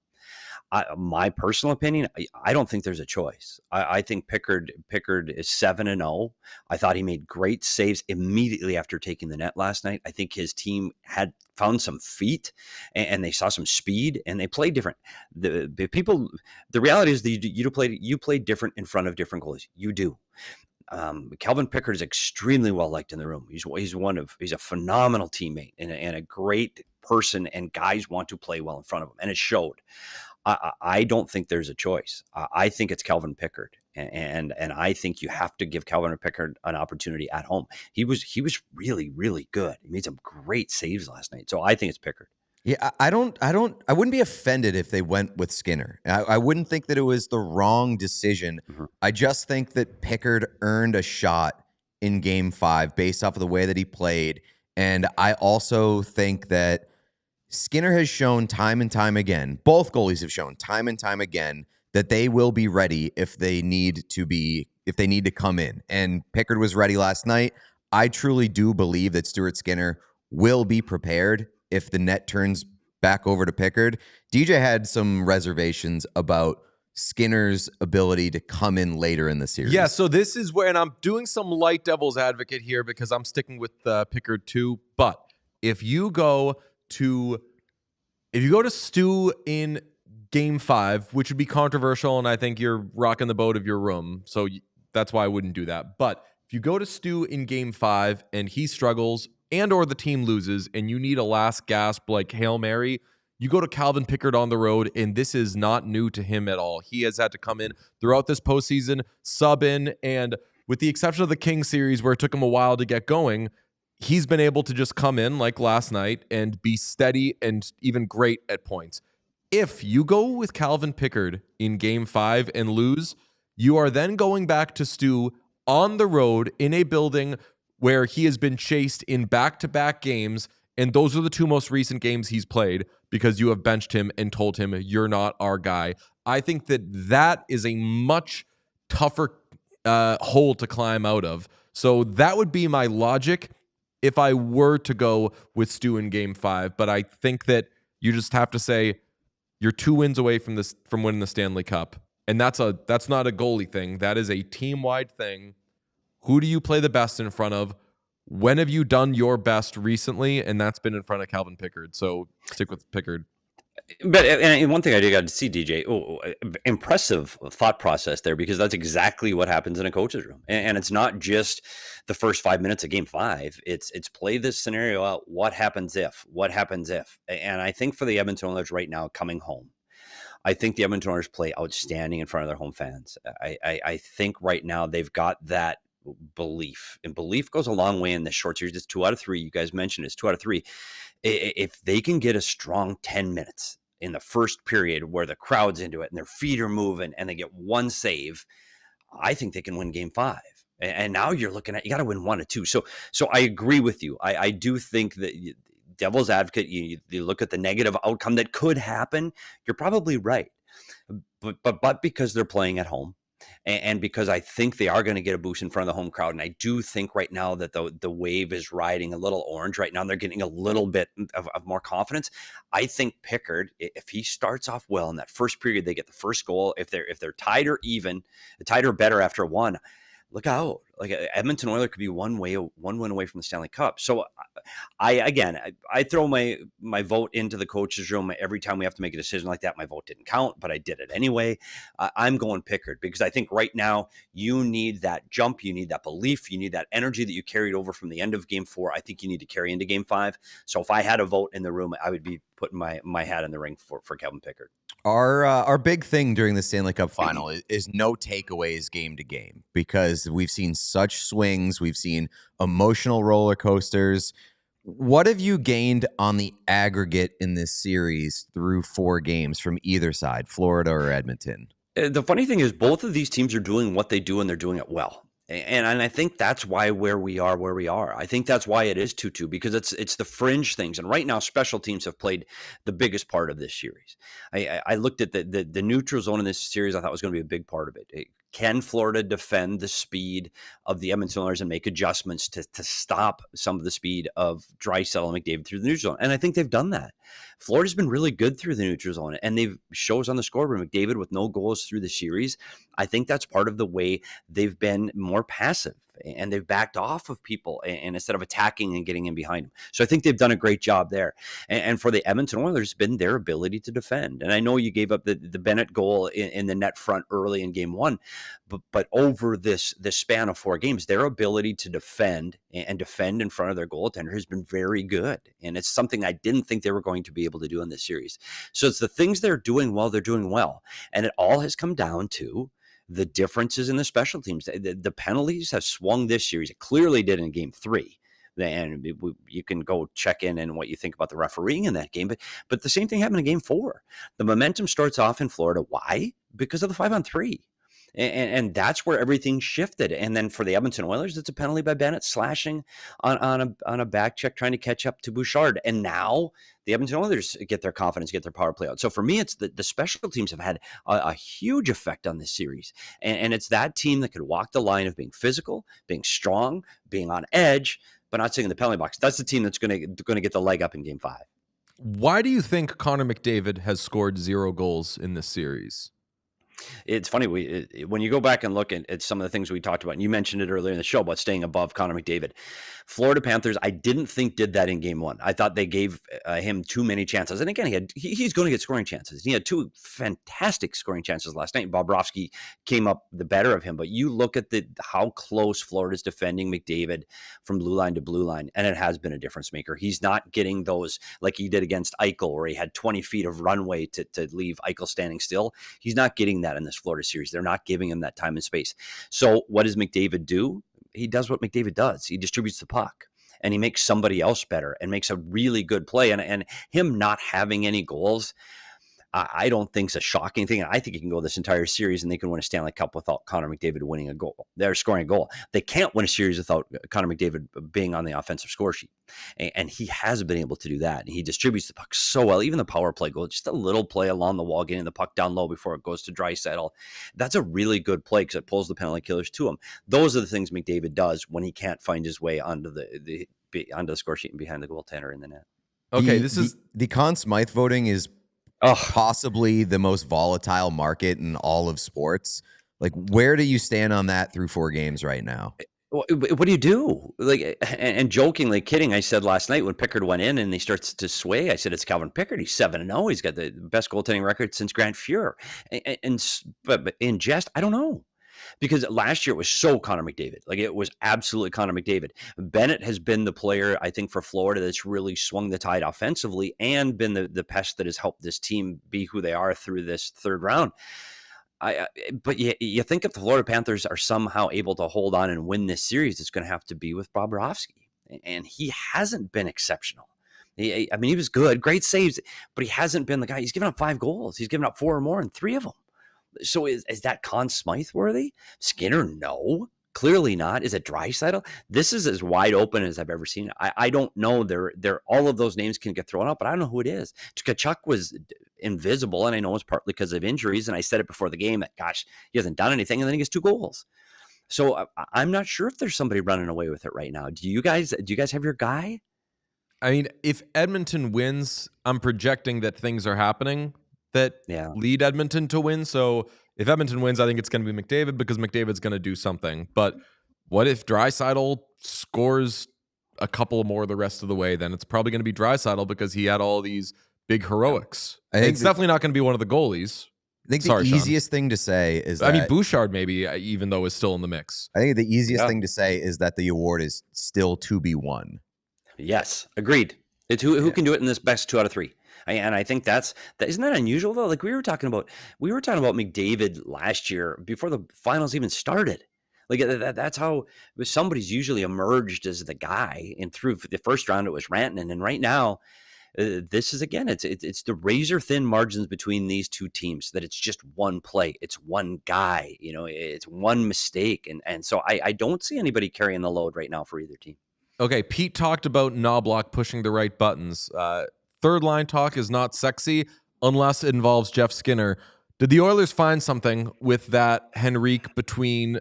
My personal opinion, I don't think there's a choice. I think Pickard is 7-0. I thought he made great saves immediately after taking the net last night. I think his team had found some feet and they saw some speed and they played different. The reality is that you play different in front of different goalies. You do. Calvin Pickard is extremely well liked in the room. He's a phenomenal teammate and a great person, and guys want to play well in front of him, and it showed. I don't think there's a choice. I think it's Calvin Pickard, and I think you have to give Calvin Pickard an opportunity at home. He was really, really good. He made some great saves last night, so I think it's Pickard. Yeah, I wouldn't be offended if they went with Skinner. I wouldn't think that it was the wrong decision. Mm-hmm. I just think that Pickard earned a shot in Game 5 based off of the way that he played. And I also think that Skinner has shown time and time again, both goalies have shown time and time again that they will be ready if they need to come in. And Pickard was ready last night. I truly do believe that Stuart Skinner will be prepared if the net turns back over to Pickard. DJ had some reservations about Skinner's ability to come in later in the series. Yeah, so this is where, and I'm doing some light devil's advocate here because I'm sticking with Pickard too. But if you go to Stu in Game 5, which would be controversial, and I think you're rocking the boat of your room, so that's why I wouldn't do that. But if you go to Stu in Game 5 and he struggles and or the team loses and you need a last gasp like Hail Mary, you go to Calvin Pickard on the road, and this is not new to him at all. He has had to come in throughout this postseason, sub in, and with the exception of the King series where it took him a while to get going, he's been able to just come in like last night and be steady and even great at points. If you go with Calvin Pickard in Game 5 and lose, you are then going back to Stu on the road in a building where he has been chased in back-to-back games, and those are the two most recent games he's played because you have benched him and told him you're not our guy. I think that is a much tougher hole to climb out of. So that would be my logic if I were to go with Stu in Game 5. But I think that you just have to say you're 2 wins away from winning the Stanley Cup. And that's not a goalie thing. That is a team-wide thing. Who do you play the best in front of? When have you done your best recently? And that's been in front of Calvin Pickard. So stick with Pickard. But and one thing I did got to see, DJ, impressive thought process there, because that's exactly what happens in a coach's room. And it's not just the first 5 minutes of Game 5. It's play this scenario out. What happens if? And I think for the Edmonton Oilers right now coming home, I think the Edmonton Oilers play outstanding in front of their home fans. I think right now they've got that belief, and belief goes a long way in this short series. It's 2 out of 3. You guys mentioned it's 2 out of 3. If they can get a strong 10 minutes in the first period where the crowd's into it and their feet are moving and they get one save, I think they can win Game 5. And now you're looking at, you got to win 1 or 2. So I agree with you. I do think that devil's advocate, you look at the negative outcome that could happen. You're probably right. But because they're playing at home, and because I think they are going to get a boost in front of the home crowd. And I do think right now that the wave is riding a little orange right now. They're getting a little bit of more confidence. I think Pickard, if he starts off well in that first period, they get the first goal. If they're tied or even, tied or better after 1, look out. Like Edmonton Oilers could be one win away from the Stanley Cup. So I throw my vote into the coach's room every time we have to make a decision like that. My vote didn't count, but I did it anyway. I'm going Pickard because I think right now you need that jump. You need that belief. You need that energy that you carried over from the end of Game 4. I think you need to carry into Game 5. So if I had a vote in the room, I would be putting my hat in the ring for Calvin Pickard. Our big thing during the Stanley Cup Final is no takeaways game to game, because we've seen such swings. We've seen emotional roller coasters. What have you gained on the aggregate in this series through 4 games from either side, Florida or Edmonton? The funny thing is both of these teams are doing what they do, and they're doing it well. And I think that's why where we are. I think that's why it is 2-2, because it's the fringe things. And right now, special teams have played the biggest part of this series. I looked at the neutral zone in this series. I thought was going to be a big part of it. Can Florida defend the speed of the Edmonton Oilers and make adjustments to stop some of the speed of Draisaitl and McDavid through the neutral zone? And I think they've done that. Florida's been really good through the neutral zone, and they've shows on the scoreboard. McDavid with no goals through the series. I think that's part of the way they've been more passive, and they've backed off of people and instead of attacking and getting in behind them. So I think they've done a great job there. And for the Edmonton Oilers, it's been their ability to defend. And I know you gave up the Bennett goal in the net front early in Game 1, but over this span of 4 games, their ability to defend and defend in front of their goaltender has been very good. And it's something I didn't think they were going to be able to do in this series. So it's the things they're doing well, they're doing well. And it all has come down to the differences in the special teams. The penalties have swung this series. It clearly did in Game 3. And you can go check in and what you think about the refereeing in that game. But the same thing happened in Game 4. The momentum starts off in Florida. Why? Because of the 5-on-3. And that's where everything shifted. And then for the Edmonton Oilers, it's a penalty by Bennett slashing on a back check, trying to catch up to Bouchard. And now the Edmonton Oilers get their confidence, get their power play out. So for me, it's the special teams have had a huge effect on this series. And it's that team that could walk the line of being physical, being strong, being on edge, but not sitting in the penalty box. That's the team that's going to get the leg up in Game 5. Why do you think Connor McDavid has scored 0 goals in this series? It's funny, when you go back and look at some of the ththings we talked about, and you mentioned it earlier in the show about staying above Connor McDavid. Florida Panthers, I didn't think did that in Game 1. I thought they gave him too many chances. And again, he's going to get scoring chances. He had 2 fantastic scoring chances last night. Bobrovsky came up the better of him. But you look at how close Florida's defending McDavid from blue line to blue line, and it has been a difference maker. He's not getting those like he did against Eichel, where he had 20 feet of runway to leave Eichel standing still. He's not getting that in this Florida series. They're not giving him that time and space. So what does McDavid do? He does what McDavid does. He distributes the puck and he makes somebody else better and makes a really good play. And him not having any goals, I don't think it's a shocking thing. And I think he can go this entire series and they can win a Stanley Cup without Connor McDavid winning a goal. They're scoring a goal. They can't win a series without Connor McDavid being on the offensive score sheet. And he has been able to do that. And he distributes the puck so well. Even the power play goal, just a little play along the wall, getting the puck down low before it goes to Draisaitl. That's a really good play because it pulls the penalty killers to him. Those are the things McDavid does when he can't find his way onto the score sheet and behind the goaltender in the net. Okay, the Conn Smythe voting is possibly the most volatile market in all of sports. Like, where do you stand on that through 4 games right now? What do you do? Like, and jokingly, kidding, I said last night when Pickard went in and he starts to sway, I said, it's Calvin Pickard. He's 7-0. He's got the best goaltending record since Grant Fuhr. But in jest, I don't know. Because last year it was so Connor McDavid. Like, it was absolutely Connor McDavid. Bennett has been the player, I think, for Florida that's really swung the tide offensively and been the pest that has helped this team be who they are through this third round. But you think if the Florida Panthers are somehow able to hold on and win this series, it's going to have to be with Bobrovsky. And he hasn't been exceptional. He was good, great saves, but he hasn't been the guy. He's given up 5 goals. He's given up 4 or more in 3 of them. So is that Conn Smythe worthy? Skinner? No, clearly not. Is it Draisaitl? This is as wide open as I've ever seen it. I don't know. They're all of those names can get thrown out, but I don't know who it is. Tkachuk was invisible, and I know it's partly because of injuries. And I said it before the game that, gosh, he hasn't done anything, and then he gets 2 goals. So I'm not sure if there's somebody running away with it right now. Do you guys have your guy? I mean, if Edmonton wins, I'm projecting that things are happening that lead Edmonton to win. So if Edmonton wins, I think it's going to be McDavid because McDavid's going to do something. But what if Draisaitl scores a couple more the rest of the way? Then it's probably going to be Draisaitl because he had all these big heroics. I think it's definitely not going to be one of the goalies. I think the easiest thing to say is that... I mean, Bouchard maybe, even though is still in the mix. I think the easiest thing to say is that the award is still to be won. Yes, agreed. It's who can do it in this best 2 out of 3. And I think isn't that unusual though? Like we were talking about McDavid last year before the finals even started. Like that's how somebody's usually emerged as the guy. And through the first round, it was Rantanen. And right now, this is again, it's the razor thin margins between these 2 teams. That it's just one play, it's one guy. It's one mistake, and so I don't see anybody carrying the load right now for either team. Okay, Pete talked about Knobloch pushing the right buttons. Third line talk is not sexy unless it involves Jeff Skinner. Did the Oilers find something with that Henrique between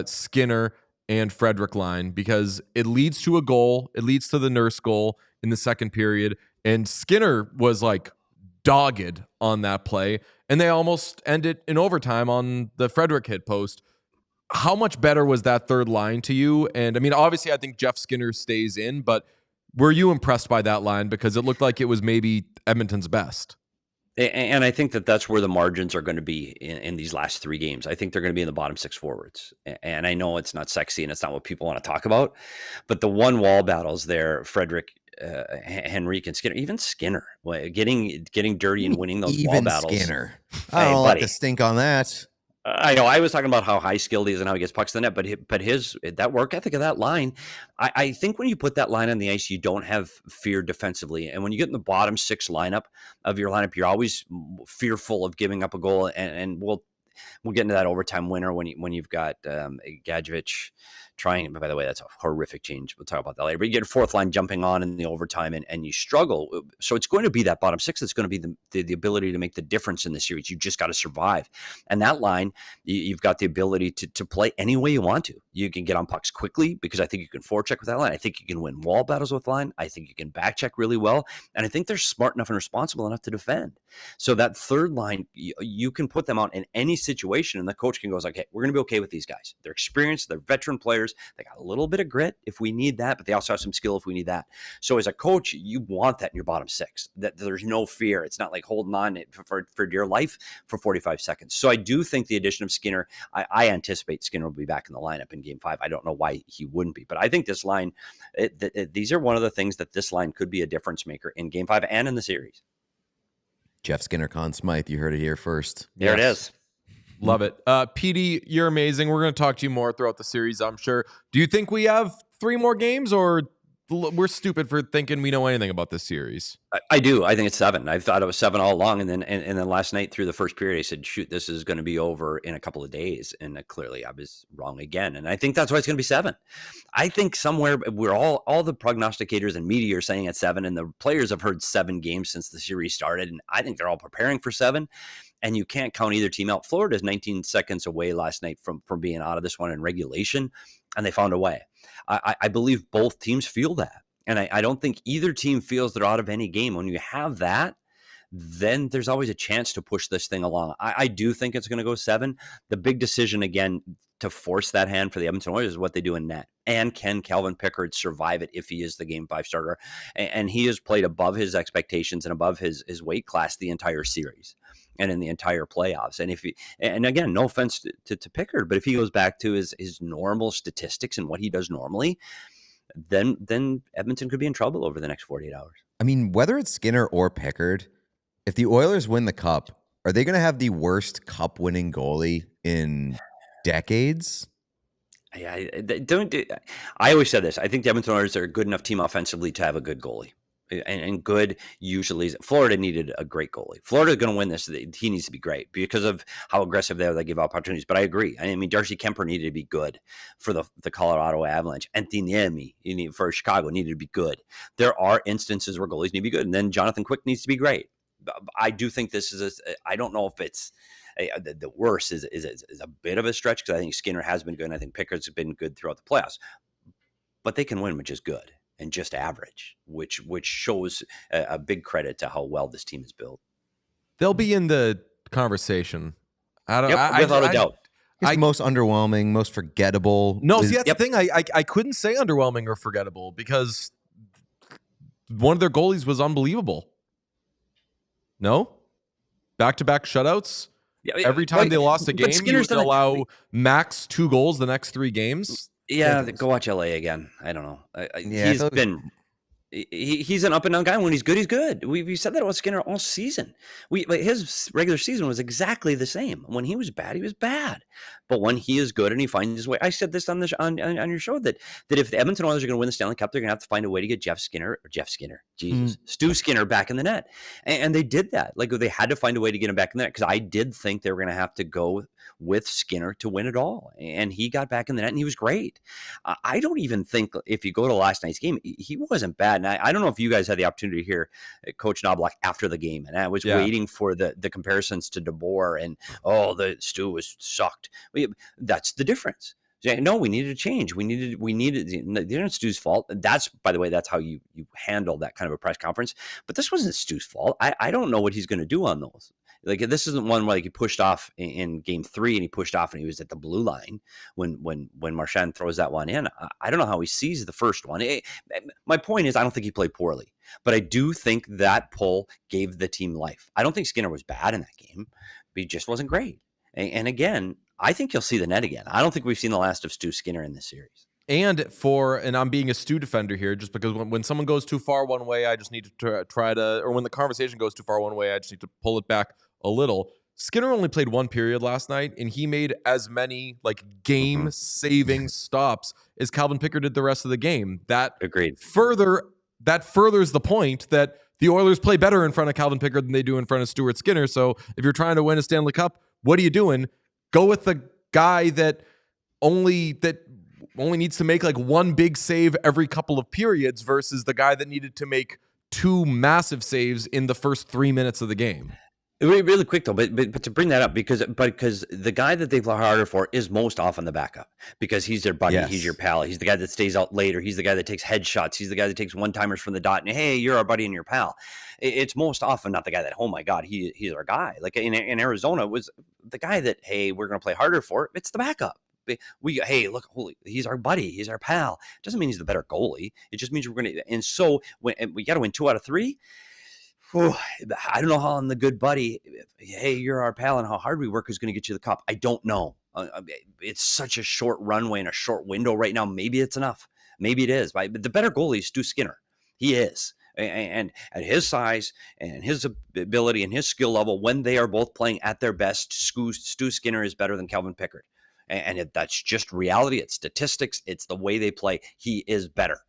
Skinner and Frederick line? Because it leads to a goal. It leads to the Nurse goal in the second period. And Skinner was like dogged on that play. And they almost ended in overtime on the Frederick hit post. How much better was that third line to you? And I mean, obviously, I think Jeff Skinner stays in, but were you impressed by that line? Because it looked like it was maybe Edmonton's best. And I think that's where the margins are going to be in these last 3 games. I think they're going to be in the bottom 6 forwards. And I know it's not sexy and it's not what people want to talk about, but the one wall battles there, Frederick, Henrique, and Skinner, even Skinner, getting dirty and winning those wall battles. Skinner. I don't like to stink on that. I know. I was talking about how high skilled he is and how he gets pucks to the net, but his that work ethic of that line, I think when you put that line on the ice, you don't have fear defensively. And when you get in the bottom 6 lineup of your lineup, you're always fearful of giving up a goal. And well, we'll get into that overtime winner when you've got Gadjevich trying. By the way, that's a horrific change. We'll talk about that later. But you get a fourth line jumping on in the overtime, and you struggle. So it's going to be that bottom six that's going to be the ability to make the difference in the series. You just got to survive. And that line, you've got the ability to play any way you want to. You can get on pucks quickly because I think you can forecheck with that line. I think you can win wall battles with line. I think you can back check really well. And I think they're smart enough and responsible enough to defend. So that third line, you can put them out in any situation, and the coach can go like, hey, we're going to be okay with these guys. They're experienced. They're veteran players. They got a little bit of grit if we need that, but they also have some skill if we need that. So as a coach, you want that in your bottom six, that there's no fear. It's not like holding on for dear life for 45 seconds. So I do think the addition of Skinner, I anticipate Skinner will be back in the lineup in Game 5. I don't know why he wouldn't be, but I think this line, these are one of the things that this line could be a difference maker in Game 5 and in the series. Jeff Skinner, Conn Smythe, you heard it here first. There it is. Love it. Petey, you're amazing. We're going to talk to you more throughout the series, I'm sure. Do you think we have 3 more games, or we're stupid for thinking we know anything about this series? I do. I think it's 7. I thought it was 7 all along. And then last night through the first period, I said, shoot, this is going to be over in a couple of days. And clearly I was wrong again. And I think that's why it's going to be 7. I think somewhere we're all the prognosticators and media are saying at 7, and the players have heard 7 games since the series started. And I think they're all preparing for 7. And you can't count either team out. Florida's 19 seconds away last night from being out of this one in regulation, and they found a way. I believe both teams feel that. And I don't think either team feels they're out of any game. When you have that, then there's always a chance to push this thing along. I do think it's going to go 7. The big decision, again, to force that hand for the Edmonton Oilers is what they do in net. And can Calvin Pickard survive it if he is the Game 5 starter? And he has played above his expectations and above his weight class the entire series and in the entire playoffs. And again, no offense to Pickard, but if he goes back to his normal statistics and what he does normally, then Edmonton could be in trouble over the next 48 hours. I mean, whether it's Skinner or Pickard, if the Oilers win the cup, are they going to have the worst cup-winning goalie in decades? I always said this. I think the Edmonton Oilers are a good enough team offensively to have a good goalie. And good usually Florida needed a great goalie. Florida's going to win this. He needs to be great because of how aggressive they are. They give opportunities. But I agree. I mean, Darcy Kemper needed to be good for the Colorado Avalanche. Anthony Niemi for Chicago needed to be good. There are instances where goalies need to be good. And then Jonathan Quick needs to be great. I do think this is I don't know if it's the worst is a bit of a stretch because I think Skinner has been good. And I think Pickard's been good throughout the playoffs. But they can win with just good and just average, which shows a big credit to how well this team is built. They'll be in the conversation. Without a doubt. Most underwhelming, most forgettable. No, see, that's the thing. I couldn't say underwhelming or forgettable because one of their goalies was unbelievable. No? Back-to-back shutouts? Yeah, every time they lost a game, you would allow max 2 goals the next 3 games? Yeah, go watch LA again. I don't know. He's an up and down guy. When he's good, he's good. We said that about Skinner all season. His regular season was exactly the same. When he was bad, he was bad. But when he is good and he finds his way, I said this on your show that if the Edmonton Oilers are going to win the Stanley Cup, they're going to have to find a way to get Stu Skinner back in the net, and they did that. Like they had to find a way to get him back in the net because I did think they were going to have to go with Skinner to win it all, and he got back in the net and he was great. I don't even think if you go to last night's game, he wasn't bad. And I don't know if you guys had the opportunity to hear Coach Knobloch after the game, and I was waiting for the comparisons to DeBoer and the Stu was sucked. That's the difference. No, we needed a change. We needed Stu's fault. That's, by the way, that's how you handle that kind of a press conference. But this wasn't Stu's fault. I don't know what he's going to do on those. Like this isn't one where he pushed off in Game 3 and he pushed off and he was at the blue line when Marchand throws that one in. I don't know how he sees the first one. My point is I don't think he played poorly, but I do think that pull gave the team life. I don't think Skinner was bad in that game, but he just wasn't great. And again, I think you'll see the net again. I don't think we've seen the last of Stu Skinner in this series. And I'm being a Stu defender here, just because when someone goes too far one way, I just need to try to, or when the conversation goes too far one way, I just need to pull it back a little. Skinner only played 1 period last night, and he made as many game-saving stops as Calvin Pickard did the rest of the game. Agreed. That furthers the point that the Oilers play better in front of Calvin Pickard than they do in front of Stuart Skinner. So if you're trying to win a Stanley Cup, what are you doing? Go with the guy that only needs to make like one big save every couple of periods versus the guy that needed to make 2 massive saves in the first 3 minutes of the game. Really quick though, but to bring that up because the guy that they play harder for is most often the backup because he's their buddy, Yes. he's your pal, he's the guy that stays out later, he's the guy that takes headshots, he's the guy that takes one-timers from the dot, and hey, you're our buddy and your pal. It's most often not the guy that, oh my God, he's our guy. Like in Arizona, it was the guy that, hey, we're going to play harder for. It's the backup. Hey, look, he's our buddy, he's our pal. It doesn't mean he's the better goalie. It just means we're going to. And so and we got to win 2 out of 3. I don't know how I'm the good buddy. Hey, you're our pal, and how hard we work is going to get you the cup. I don't know. It's such a short runway and a short window right now. Maybe it's enough. Maybe it is. But the better goalie is Stuart Skinner. He is. And at his size and his ability and his skill level, when they are both playing at their best, Stuart Skinner is better than Calvin Pickard. And that's just reality. It's statistics. It's the way they play. He is better.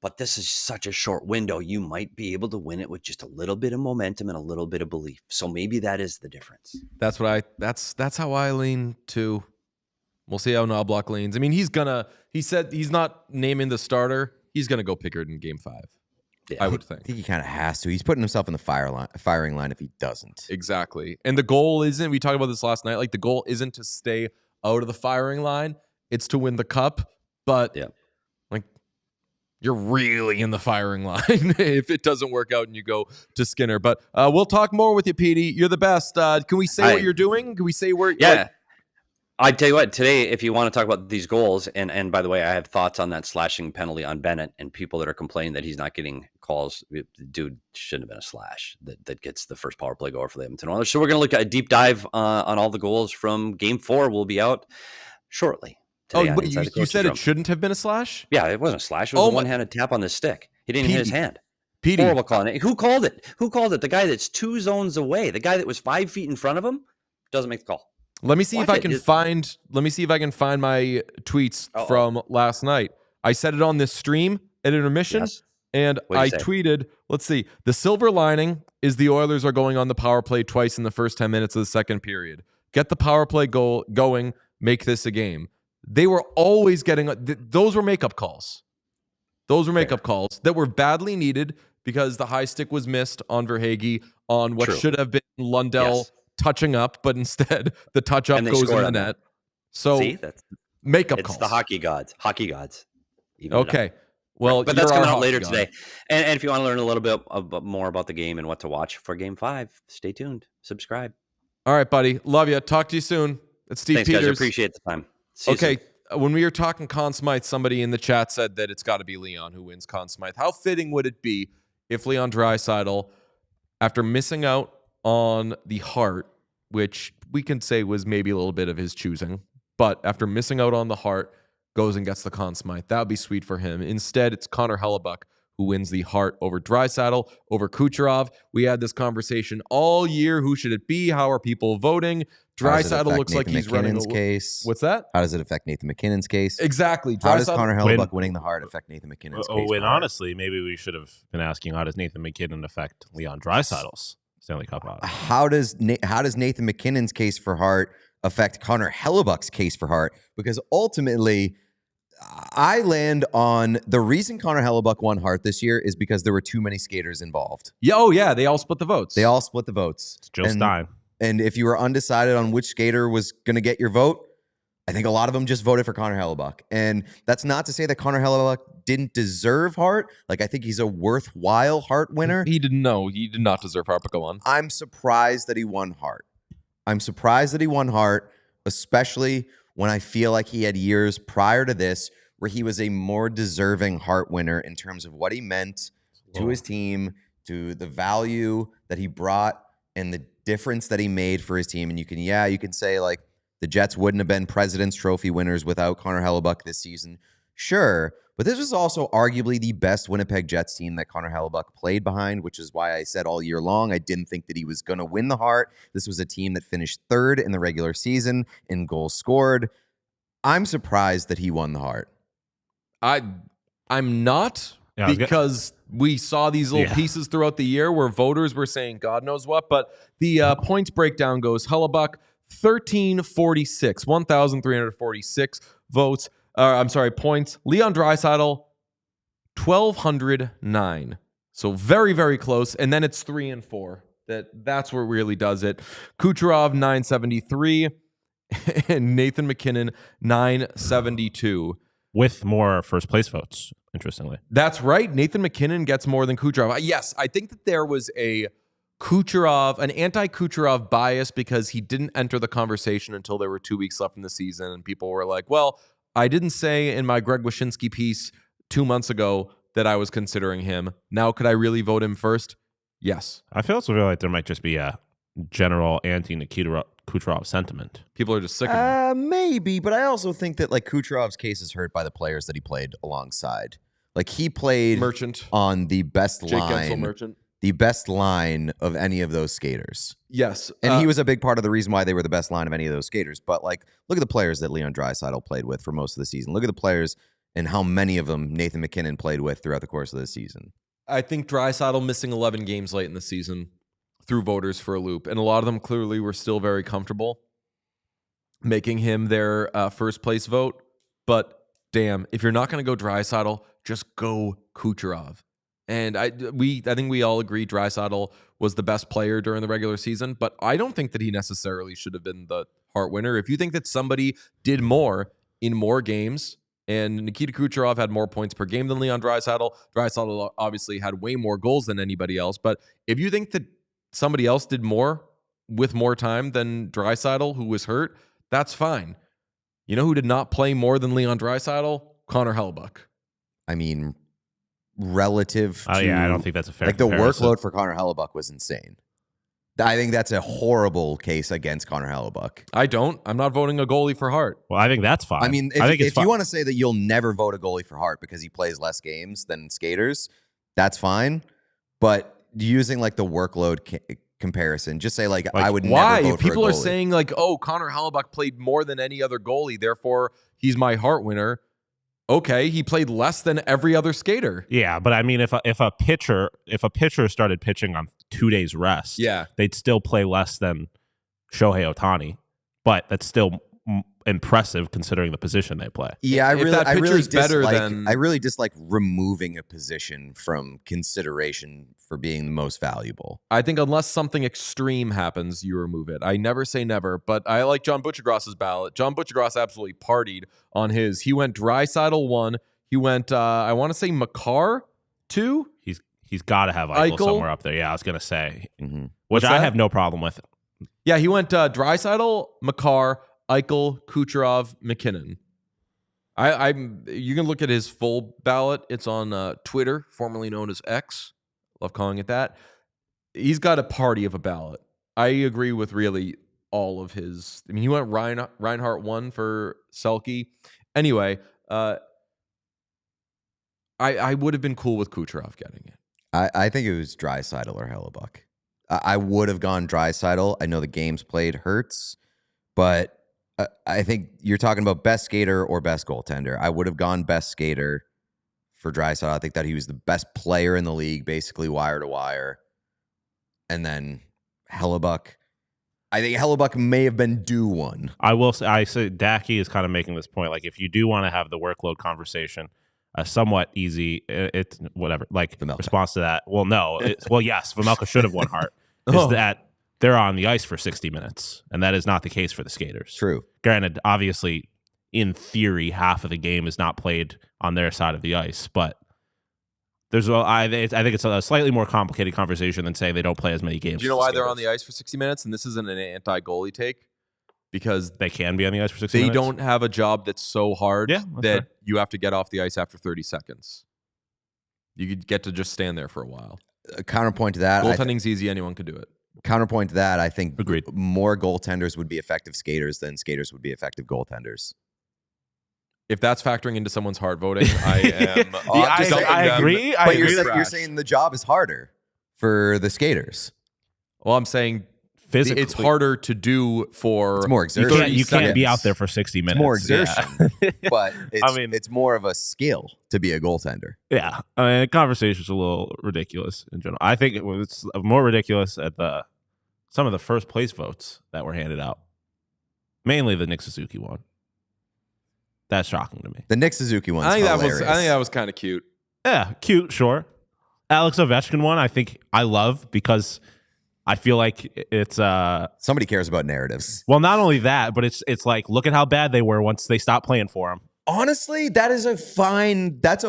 But this is such a short window. You might be able to win it with just a little bit of momentum and a little bit of belief. So maybe that is the difference. That's how I lean too. We'll see how Knobloch leans. I mean, he said he's not naming the starter. He's gonna go Pickard in game 5. Yeah. I would think. I think he kind of has to. He's putting himself in the firing line if he doesn't. Exactly. And the goal isn't, we talked about this last night, like the goal isn't to stay out of the firing line. It's to win the cup. But like you're really in the firing line if it doesn't work out and you go to Skinner. But we'll talk more with you, Petey. You're the best. Can we say what you're doing? Can we say where? Yeah. I tell you what, today, if you want to talk about these goals, and by the way, I have thoughts on that slashing penalty on Bennett and people that are complaining that he's not getting calls. Dude shouldn't have been a slash that gets the first power play goal for the Edmonton Oilers. So we're going to look at a deep dive on all the goals from Game 4. We'll be out shortly. But you said it shouldn't have been a slash? Yeah, it wasn't a slash. It was a one-handed tap on the stick. He didn't hit his hand. Petey. Horrible calling it. Who called it? The guy that's 2 zones away. The guy that was 5 feet in front of him doesn't make the call. Let me see if I can find my tweets from last night. I said it on this stream at intermission, and I tweeted, let's see. The silver lining is the Oilers are going on the power play twice in the first 10 minutes of the second period. Get the power play goal going, make this a game. They were always getting those were makeup calls. Those were makeup calls that were badly needed because the high stick was missed on Verhaeghe on what should have been Lundell touching up, but instead the touch up goes in the net. So makeup calls. It's the hockey gods. Okay. Well, but that's coming out later today. And if you want to learn a little bit more about the game and what to watch for Game 5, stay tuned. Subscribe. All right, buddy. Love you. Talk to you soon. It's Steve Peters. Guys. Appreciate the time. Okay. When we were talking Conn Smythe, somebody in the chat said that it's got to be Leon who wins Conn Smythe. How fitting would it be if Leon Draisaitl, after missing out on the Hart, which we can say was maybe a little bit of his choosing, but after missing out on the Hart, goes and gets the Conn Smythe? That would be sweet for him. Instead, it's Connor Hellebuyck who wins the Hart over Draisaitl, over Kucherov. We had this conversation all year. Who should it be? How are people voting? Draisaitl looks like he's running McKinnon's case. What's that? How does it affect Nathan McKinnon's case? Exactly. How does Connor Hellebuyck winning the Hart affect Nathan McKinnon's case? And honestly, maybe we should have been asking, how does Nathan McKinnon affect Leon Draisaitl's Stanley Cup out? How does Nathan McKinnon's case for Hart affect Connor Hellebuyck's case for Hart? Because ultimately, I land on the reason Connor Hellebuyck won Hart this year is because there were too many skaters involved. Yeah, they all split the votes. It's Joe Stein. And if you were undecided on which skater was going to get your vote, I think a lot of them just voted for Connor Hellebuyck. And that's not to say that Connor Hellebuyck didn't deserve Hart. Like, I think he's a worthwhile Hart winner. He did not deserve Hart, but go on. I'm surprised that he won Hart. Especially when I feel like he had years prior to this where he was a more deserving Hart winner in terms of what he meant to his team, to the value that he brought, and the difference that he made for his team. And you can say like the Jets wouldn't have been President's Trophy winners without Connor Hellebuyck this season. Sure. But this was also arguably the best Winnipeg Jets team that Connor Hellebuyck played behind, which is why I said all year long I didn't think that he was going to win the Hart. This was a team that finished 3rd in the regular season in goals scored. I'm surprised that he won the Hart. I'm not, because we saw these little pieces throughout the year where voters were saying God knows what, but the points breakdown goes Hellebuyck 1,346 votes. Points. Leon Draisaitl, 1,209. So very, very close. And then it's 3 and 4. That's where it really does it. Kucherov, 973. And Nathan MacKinnon, 972. With more first place votes, interestingly. That's right. Nathan MacKinnon gets more than Kucherov. Yes, I think that there was an anti-Kucherov bias because he didn't enter the conversation until there were 2 weeks left in the season. And people were like, well, I didn't say in my Greg Wyshynski piece 2 months ago that I was considering him. Now, could I really vote him first? Yes. I feel like there might just be a general anti-Nikita Kucherov sentiment. People are just sick of him. Maybe, but I also think that like Kucherov's case is hurt by the players that he played alongside. Like he played Merchant on the best Jake Gensel, line, Merchant. the best line of any of those skaters. Yes. And he was a big part of the reason why they were the best line of any of those skaters. But like, look at the players that Leon Draisaitl played with for most of the season. Look at the players and how many of them Nathan MacKinnon played with throughout the course of the season. I think Draisaitl missing 11 games late in the season threw voters for a loop. And a lot of them clearly were still very comfortable making him their first place vote. But damn, if you're not going to go Draisaitl, just go Kucherov. And I think we all agree Draisaitl was the best player during the regular season, but I don't think that he necessarily should have been the Hart winner. If you think that somebody did more in more games, and Nikita Kucherov had more points per game than Leon Draisaitl, Draisaitl obviously had way more goals than anybody else. But if you think that somebody else did more with more time than Draisaitl, who was hurt, that's fine. You know who did not play more than Leon Draisaitl? Connor Hellebuyck. I mean, relative to... I don't think that's a fair Like, the comparison. workload for Connor Hellebuyck was insane. I think that's a horrible case against Connor Hellebuyck. I'm not voting a goalie for Hart. Well, I think that's fine. I mean, I think it's if fine. you want to say that you'll never vote a goalie for Hart because he plays less games than skaters, that's fine. But using like the workload comparison, just say like I would why? never vote People for a are goalie. saying like, oh, Connor Hellebuyck played more than any other goalie, therefore he's my Hart winner. Okay, he played less than every other skater. Yeah, but I mean, if a pitcher started pitching on 2 days rest, Yeah. they'd still play less than Shohei Ohtani, but that's still impressive considering the position they play. Yeah, I If really, that I really pitcher's better dislike. than- I really dislike removing a position from consideration for being the most valuable. I think unless something extreme happens, you remove it. I never say never, but I like John Butchergross's ballot. John Butchergross absolutely partied on his. He went Draisaitl 1. He went, I want to say Makar 2. He's got to have Eichel Eichel? somewhere up there. Yeah, I was gonna say, Mm-hmm. which What's I that? have no problem with. Yeah, he went Draisaitl, Makar, Eichel, Kucherov, MacKinnon. You can look at his full ballot. It's on Twitter, formerly known as X. Love calling it that. He's got a party of a ballot. I agree with really all of his. I mean, he went Reinhart 1 for Selke. Anyway, I would have been cool with Kucherov getting it. I think it was Draisaitl or Hellebuyck. I would have gone Draisaitl. I know the games played hurts, but I think you're talking about best skater or best goaltender. I would have gone best skater for Draisaitl. I think that he was the best player in the league, basically wire to wire. And then Hellebuyck. I think Hellebuyck may have been due one. I will say, Dacky is kind of making this point. Like, if you do want to have the workload conversation, a somewhat easy, it's whatever. Like, Vejmelka. response to that. Well, no. Yes, Vejmelka should have won Hart. Is Oh. that they're on the ice for 60 minutes, and that is not the case for the skaters. True. Granted, obviously, in theory, half of the game is not played on their side of the ice, but I think it's a slightly more complicated conversation than saying they don't play as many games. Do you know as why they're on skaters. the ice for 60 minutes? And this isn't an anti-goalie take. Because They can be on the ice for 60 they minutes? don't have a job that's so hard Yeah, that's that fair. you have to get off the ice after 30 seconds. You could get to just stand there for a while. Counterpoint to that. Goaltending's easy. Anyone could do it. Counterpoint to that, I think Agreed. more goaltenders would be effective skaters than skaters would be effective goaltenders. If that's factoring into someone's hard voting, I am. I agree. I But agree. you're saying the job is harder for the skaters. Well, I'm saying Physically, it's harder to do for. It's more exertion. 30 You can't be seconds. out there for 60 minutes. It's more Yeah. exertion, but it's, it's more of a skill to be a goaltender. Yeah, I mean, the conversation's a little ridiculous in general. I think it's more ridiculous at some of the first place votes that were handed out. Mainly the Nick Suzuki one. That's shocking to me. The Nick Suzuki one's I think hilarious. that was kind of cute. Yeah, cute, sure. Alex Ovechkin one, I think I love because I feel like it's Somebody cares about narratives. well, not only that, but it's like look at how bad they were once they stopped playing for him. Honestly, that's a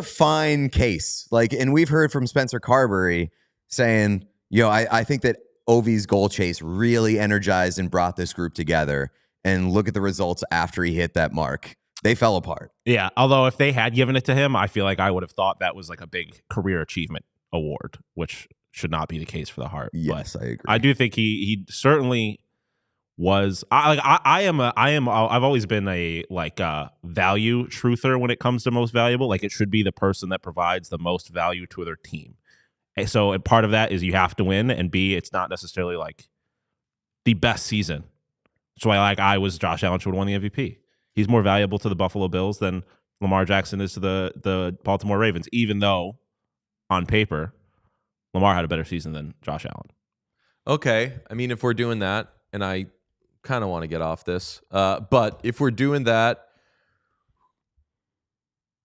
fine case. Like, and we've heard from Spencer Carberry saying, I think that Ovi's goal chase really energized and brought this group together. And look at the results after he hit that mark. They fell apart. Yeah, although if they had given it to him, I feel like I would have thought that was like a big career achievement award, which should not be the case for the Hart. Yes, But I agree. I do think he certainly was. I've always been a value truther when it comes to most valuable. Like it should be the person that provides the most value to their team. And so part of that is you have to win, and B, it's not necessarily like the best season. So I was Josh Allen should have won the MVP. He's more valuable to the Buffalo Bills than Lamar Jackson is to the Baltimore Ravens, even though on paper, Lamar had a better season than Josh Allen. Okay. I mean, if we're doing that, and I kind of want to get off this, but if we're doing that,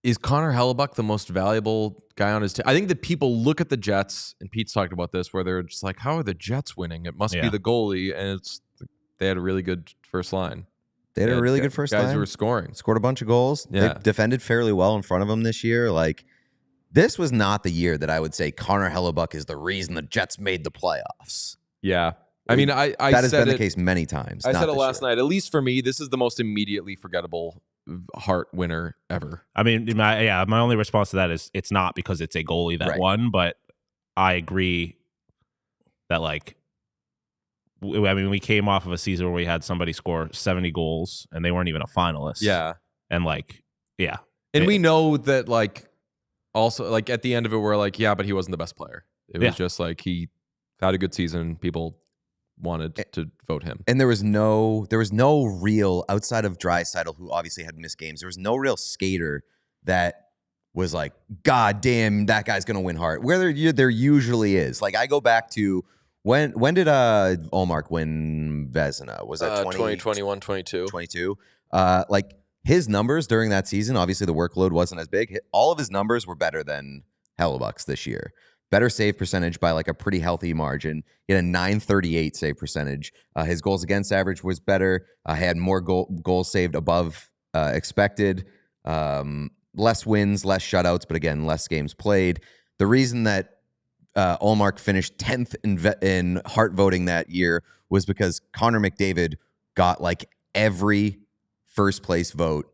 is Connor Hellebuyck the most valuable guy on his team? I think that people look at the Jets, and Pete's talked about this, where they're just like, how are the Jets winning? It must be the goalie, and they had a really good first line. They had a really good first line. Guys who were scoring. Scored a bunch of goals. Yeah. They defended fairly well in front of them this year. Like, this was not the year that I would say Connor Hellebuyck is the reason the Jets made the playoffs. Yeah. I mean, I that has said been the case many times. I said it last night. At least for me, this is the most immediately forgettable Hart winner ever. I mean, my only response to that is it's not because it's a goalie that won, but I agree that we came off of a season where we had somebody score 70 goals and they weren't even a finalist. Yeah. And And we know that also at the end of it, we're like, yeah, but he wasn't the best player. It was just like he had a good season. People wanted to vote him. And there was no real, outside of Draisaitl, who obviously had missed games, there was no real skater that was like, God damn, that guy's going to win Hart. Where there usually is. Like, I go back to, when did Ullmark win Vezina? Was that 2021, 22? 22. His numbers during that season, obviously the workload wasn't as big. All of his numbers were better than Hellebuyck's this year. Better save percentage by a pretty healthy margin. He had a .938 save percentage. His goals against average was better. Had more goals saved above expected. Less wins, less shutouts, but again, less games played. The reason that Ullmark finished 10th in Hart voting that year was because Connor McDavid got every first place vote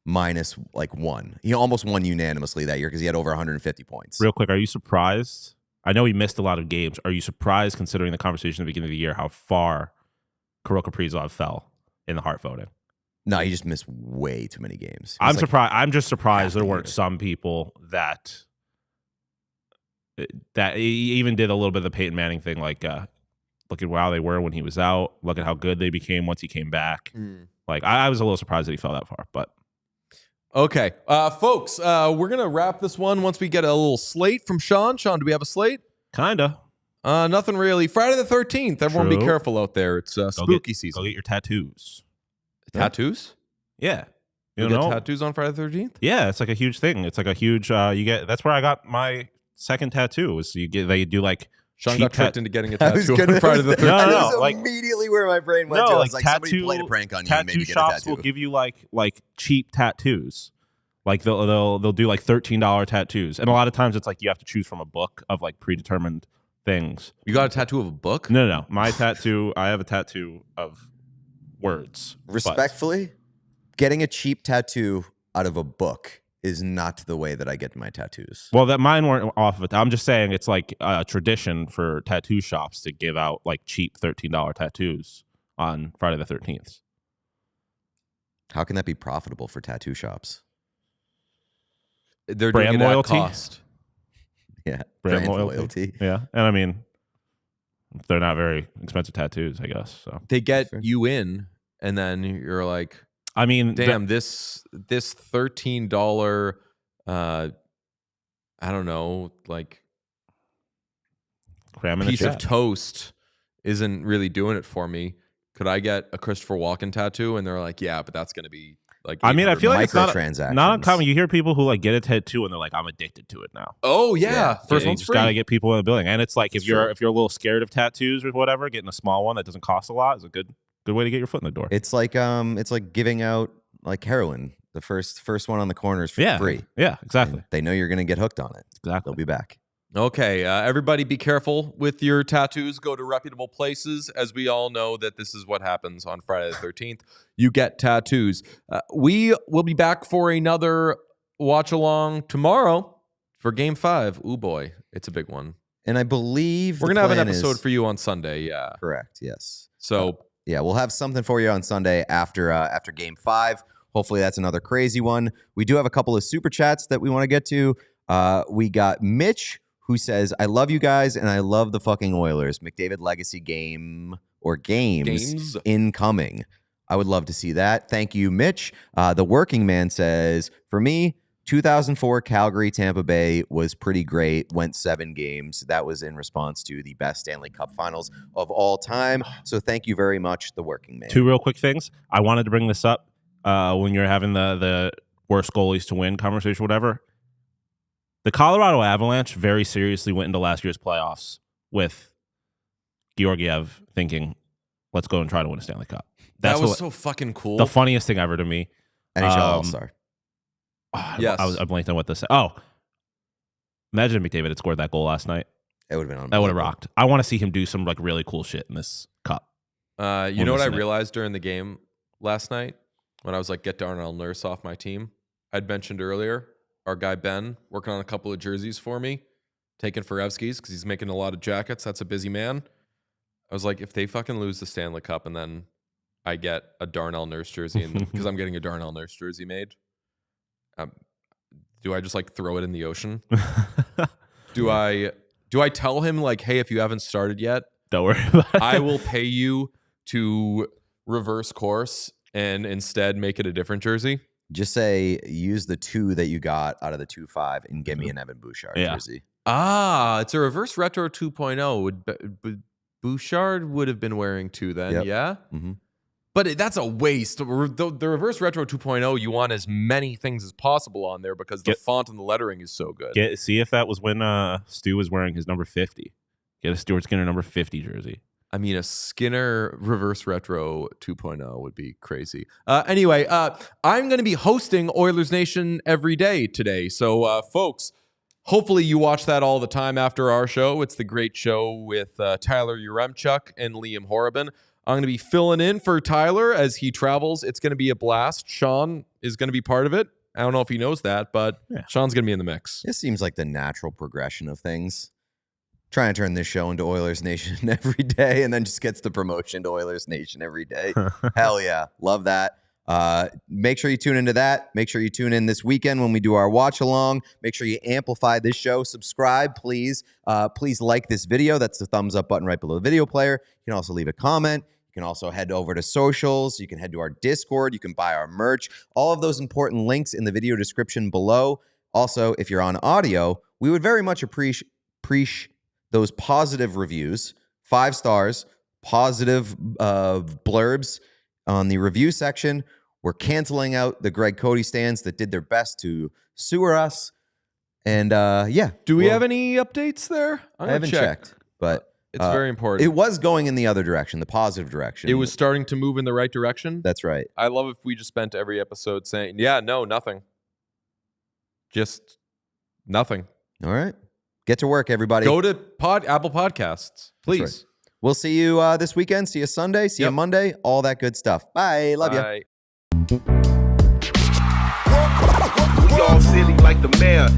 minus one. He almost won unanimously that year because he had over 150 points. Real quick, are you surprised? I know he missed a lot of games. Are you surprised, considering the conversation at the beginning of the year, how far Kirill Kaprizov fell in the Hart voting? No, he just missed way too many games. I'm surprised. I'm just surprised there weren't some people that he even did a little bit of the Peyton Manning thing, look at how they were when he was out. Look at how good they became once he came back. I was a little surprised that he fell that far, but. Okay. Folks, we're going to wrap this one once we get a little slate from Sean. Sean, do we have a slate? Kinda. Nothing really. Friday the 13th. Everyone be careful out there. It's spooky season. Go get your tattoos. Tattoos? Yeah. You get tattoos on Friday the 13th? Yeah, it's a huge thing. It's a huge that's where I got my second tattoo. Is they do Sean got tricked into getting a tattoo on Friday the 13th. No, immediately where my brain went to. I was somebody played a prank on you and made you get a tattoo. Tattoo shops will give you cheap tattoos. They'll do $13 tattoos. And a lot of times it's you have to choose from a book of predetermined things. You got a tattoo of a book? No. My tattoo, I have a tattoo of words. Respectfully, getting a cheap tattoo out of a book is not the way that I get my tattoos. Well, that mine weren't off of it. I'm just saying it's a tradition for tattoo shops to give out cheap $13 tattoos on Friday the 13th. How can that be profitable for tattoo shops? They're brand doing it loyalty. At cost. Yeah, brand loyalty. Yeah, and I mean, they're not very expensive tattoos, I guess. So they get you in, and then you're like, I mean, damn, this $13, I don't know, cramming piece of toast isn't really doing it for me. could I get a Christopher Walken tattoo? And they're like, yeah, but that's going to be like, I mean, I feel like it's not microtransactions. uncommon. You hear people who like get a tattoo and they're like, I'm addicted to it now. Oh yeah. First You one's just free. gotta get people in the building. And it's like That's if you're a little scared of tattoos or whatever, getting a small one that doesn't cost a lot is a good way to get your foot in the door. It's like giving out like heroin. The first one on the corner is for free. Yeah, exactly. And they know you're going to get hooked on it. Exactly. They'll be back. Okay, everybody be careful with your tattoos. Go to reputable places. As we all know that this is what happens on Friday the 13th. You get tattoos. We will be back for another watch-along tomorrow for Game 5. Ooh, boy. It's a big one. And I believe We're going to have an episode for you on Sunday, yeah. Correct, yes. So, yeah, we'll have something for you on Sunday after Game 5. Hopefully that's another crazy one. We do have a couple of super chats that we want to get to. We got Mitch, who says, I love you guys, and I love the fucking Oilers. McDavid Legacy game or games incoming. I would love to see that. Thank you, Mitch. The Working Man says, for me, 2004 Calgary Tampa Bay was pretty great. Went 7 games. That was in response to the best Stanley Cup Finals of all time. So thank you very much, The Working Man. 2 real quick things. I wanted to bring this up when you're having the worst goalies to win conversation, whatever. The Colorado Avalanche very seriously went into last year's playoffs with Georgiev thinking, let's go and try to win a Stanley Cup. that was so fucking cool. The funniest thing ever to me. NHL All-Star. Yes. I blanked on what this. Oh, imagine if McDavid had scored that goal last night. It would have been That would have rocked. I want to see him do some like really cool shit in this cup. You know what I realized during the game last night when I was like, get Darnell Nurse off my team? I'd mentioned earlier, our guy Ben working on a couple of jerseys for me, taking Forevsky's because he's making a lot of jackets. That's a busy man. I was like, if they fucking lose the Stanley Cup and then I get a Darnell Nurse jersey because I'm getting a Darnell Nurse jersey made, do I just like throw it in the ocean? Do I tell him like, hey, if you haven't started yet, don't worry about it. I will pay you to reverse course and instead make it a different jersey? Just say, use the 2 that you got out of the 2.5 and give me an Evan Bouchard jersey. It's a reverse retro 2.0. Bouchard would have been wearing 2 then, yeah? Mm-hmm. But that's a waste. The reverse retro 2.0, you want as many things as possible on there because the font and the lettering is so good. See if that was when Stu was wearing his number 50. Get a Stuart Skinner number 50 jersey. I mean, a Skinner reverse retro 2.0 would be crazy. Anyway, I'm going to be hosting Oilers Nation every day today. So, folks, hopefully you watch that all the time after our show. It's the great show with Tyler Uremchuk and Liam Horrobin. I'm going to be filling in for Tyler as he travels. It's going to be a blast. Sean is going to be part of it. I don't know if he knows that, but Sean's going to be in the mix. This seems like the natural progression of things. Trying to turn this show into Oilers Nation every day and then just gets the promotion to Oilers Nation every day. Hell yeah. Love that. Make sure you tune into that. Make sure you tune in this weekend when we do our watch along. Make sure you amplify this show. Subscribe, please. Please like this video. That's the thumbs up button right below the video player. You can also leave a comment. You can also head over to socials. You can head to our Discord. You can buy our merch. All of those important links in the video description below. Also, if you're on audio, we would very much appreciate those positive reviews, 5 stars, positive blurbs on the review section. We're canceling out the Greg Cody stands that did their best to sewer us. And do we have any updates there? I haven't checked, but it's very important. It was going in the other direction, the positive direction. It was starting to move in the right direction. That's right. I love if we just spent every episode saying, nothing. Just nothing. All right. Get to work, everybody. Go to Apple Podcasts, please. Right. We'll see you this weekend. See you Sunday. See you Monday. All that good stuff. Bye. Love you. We all silly like the mayor.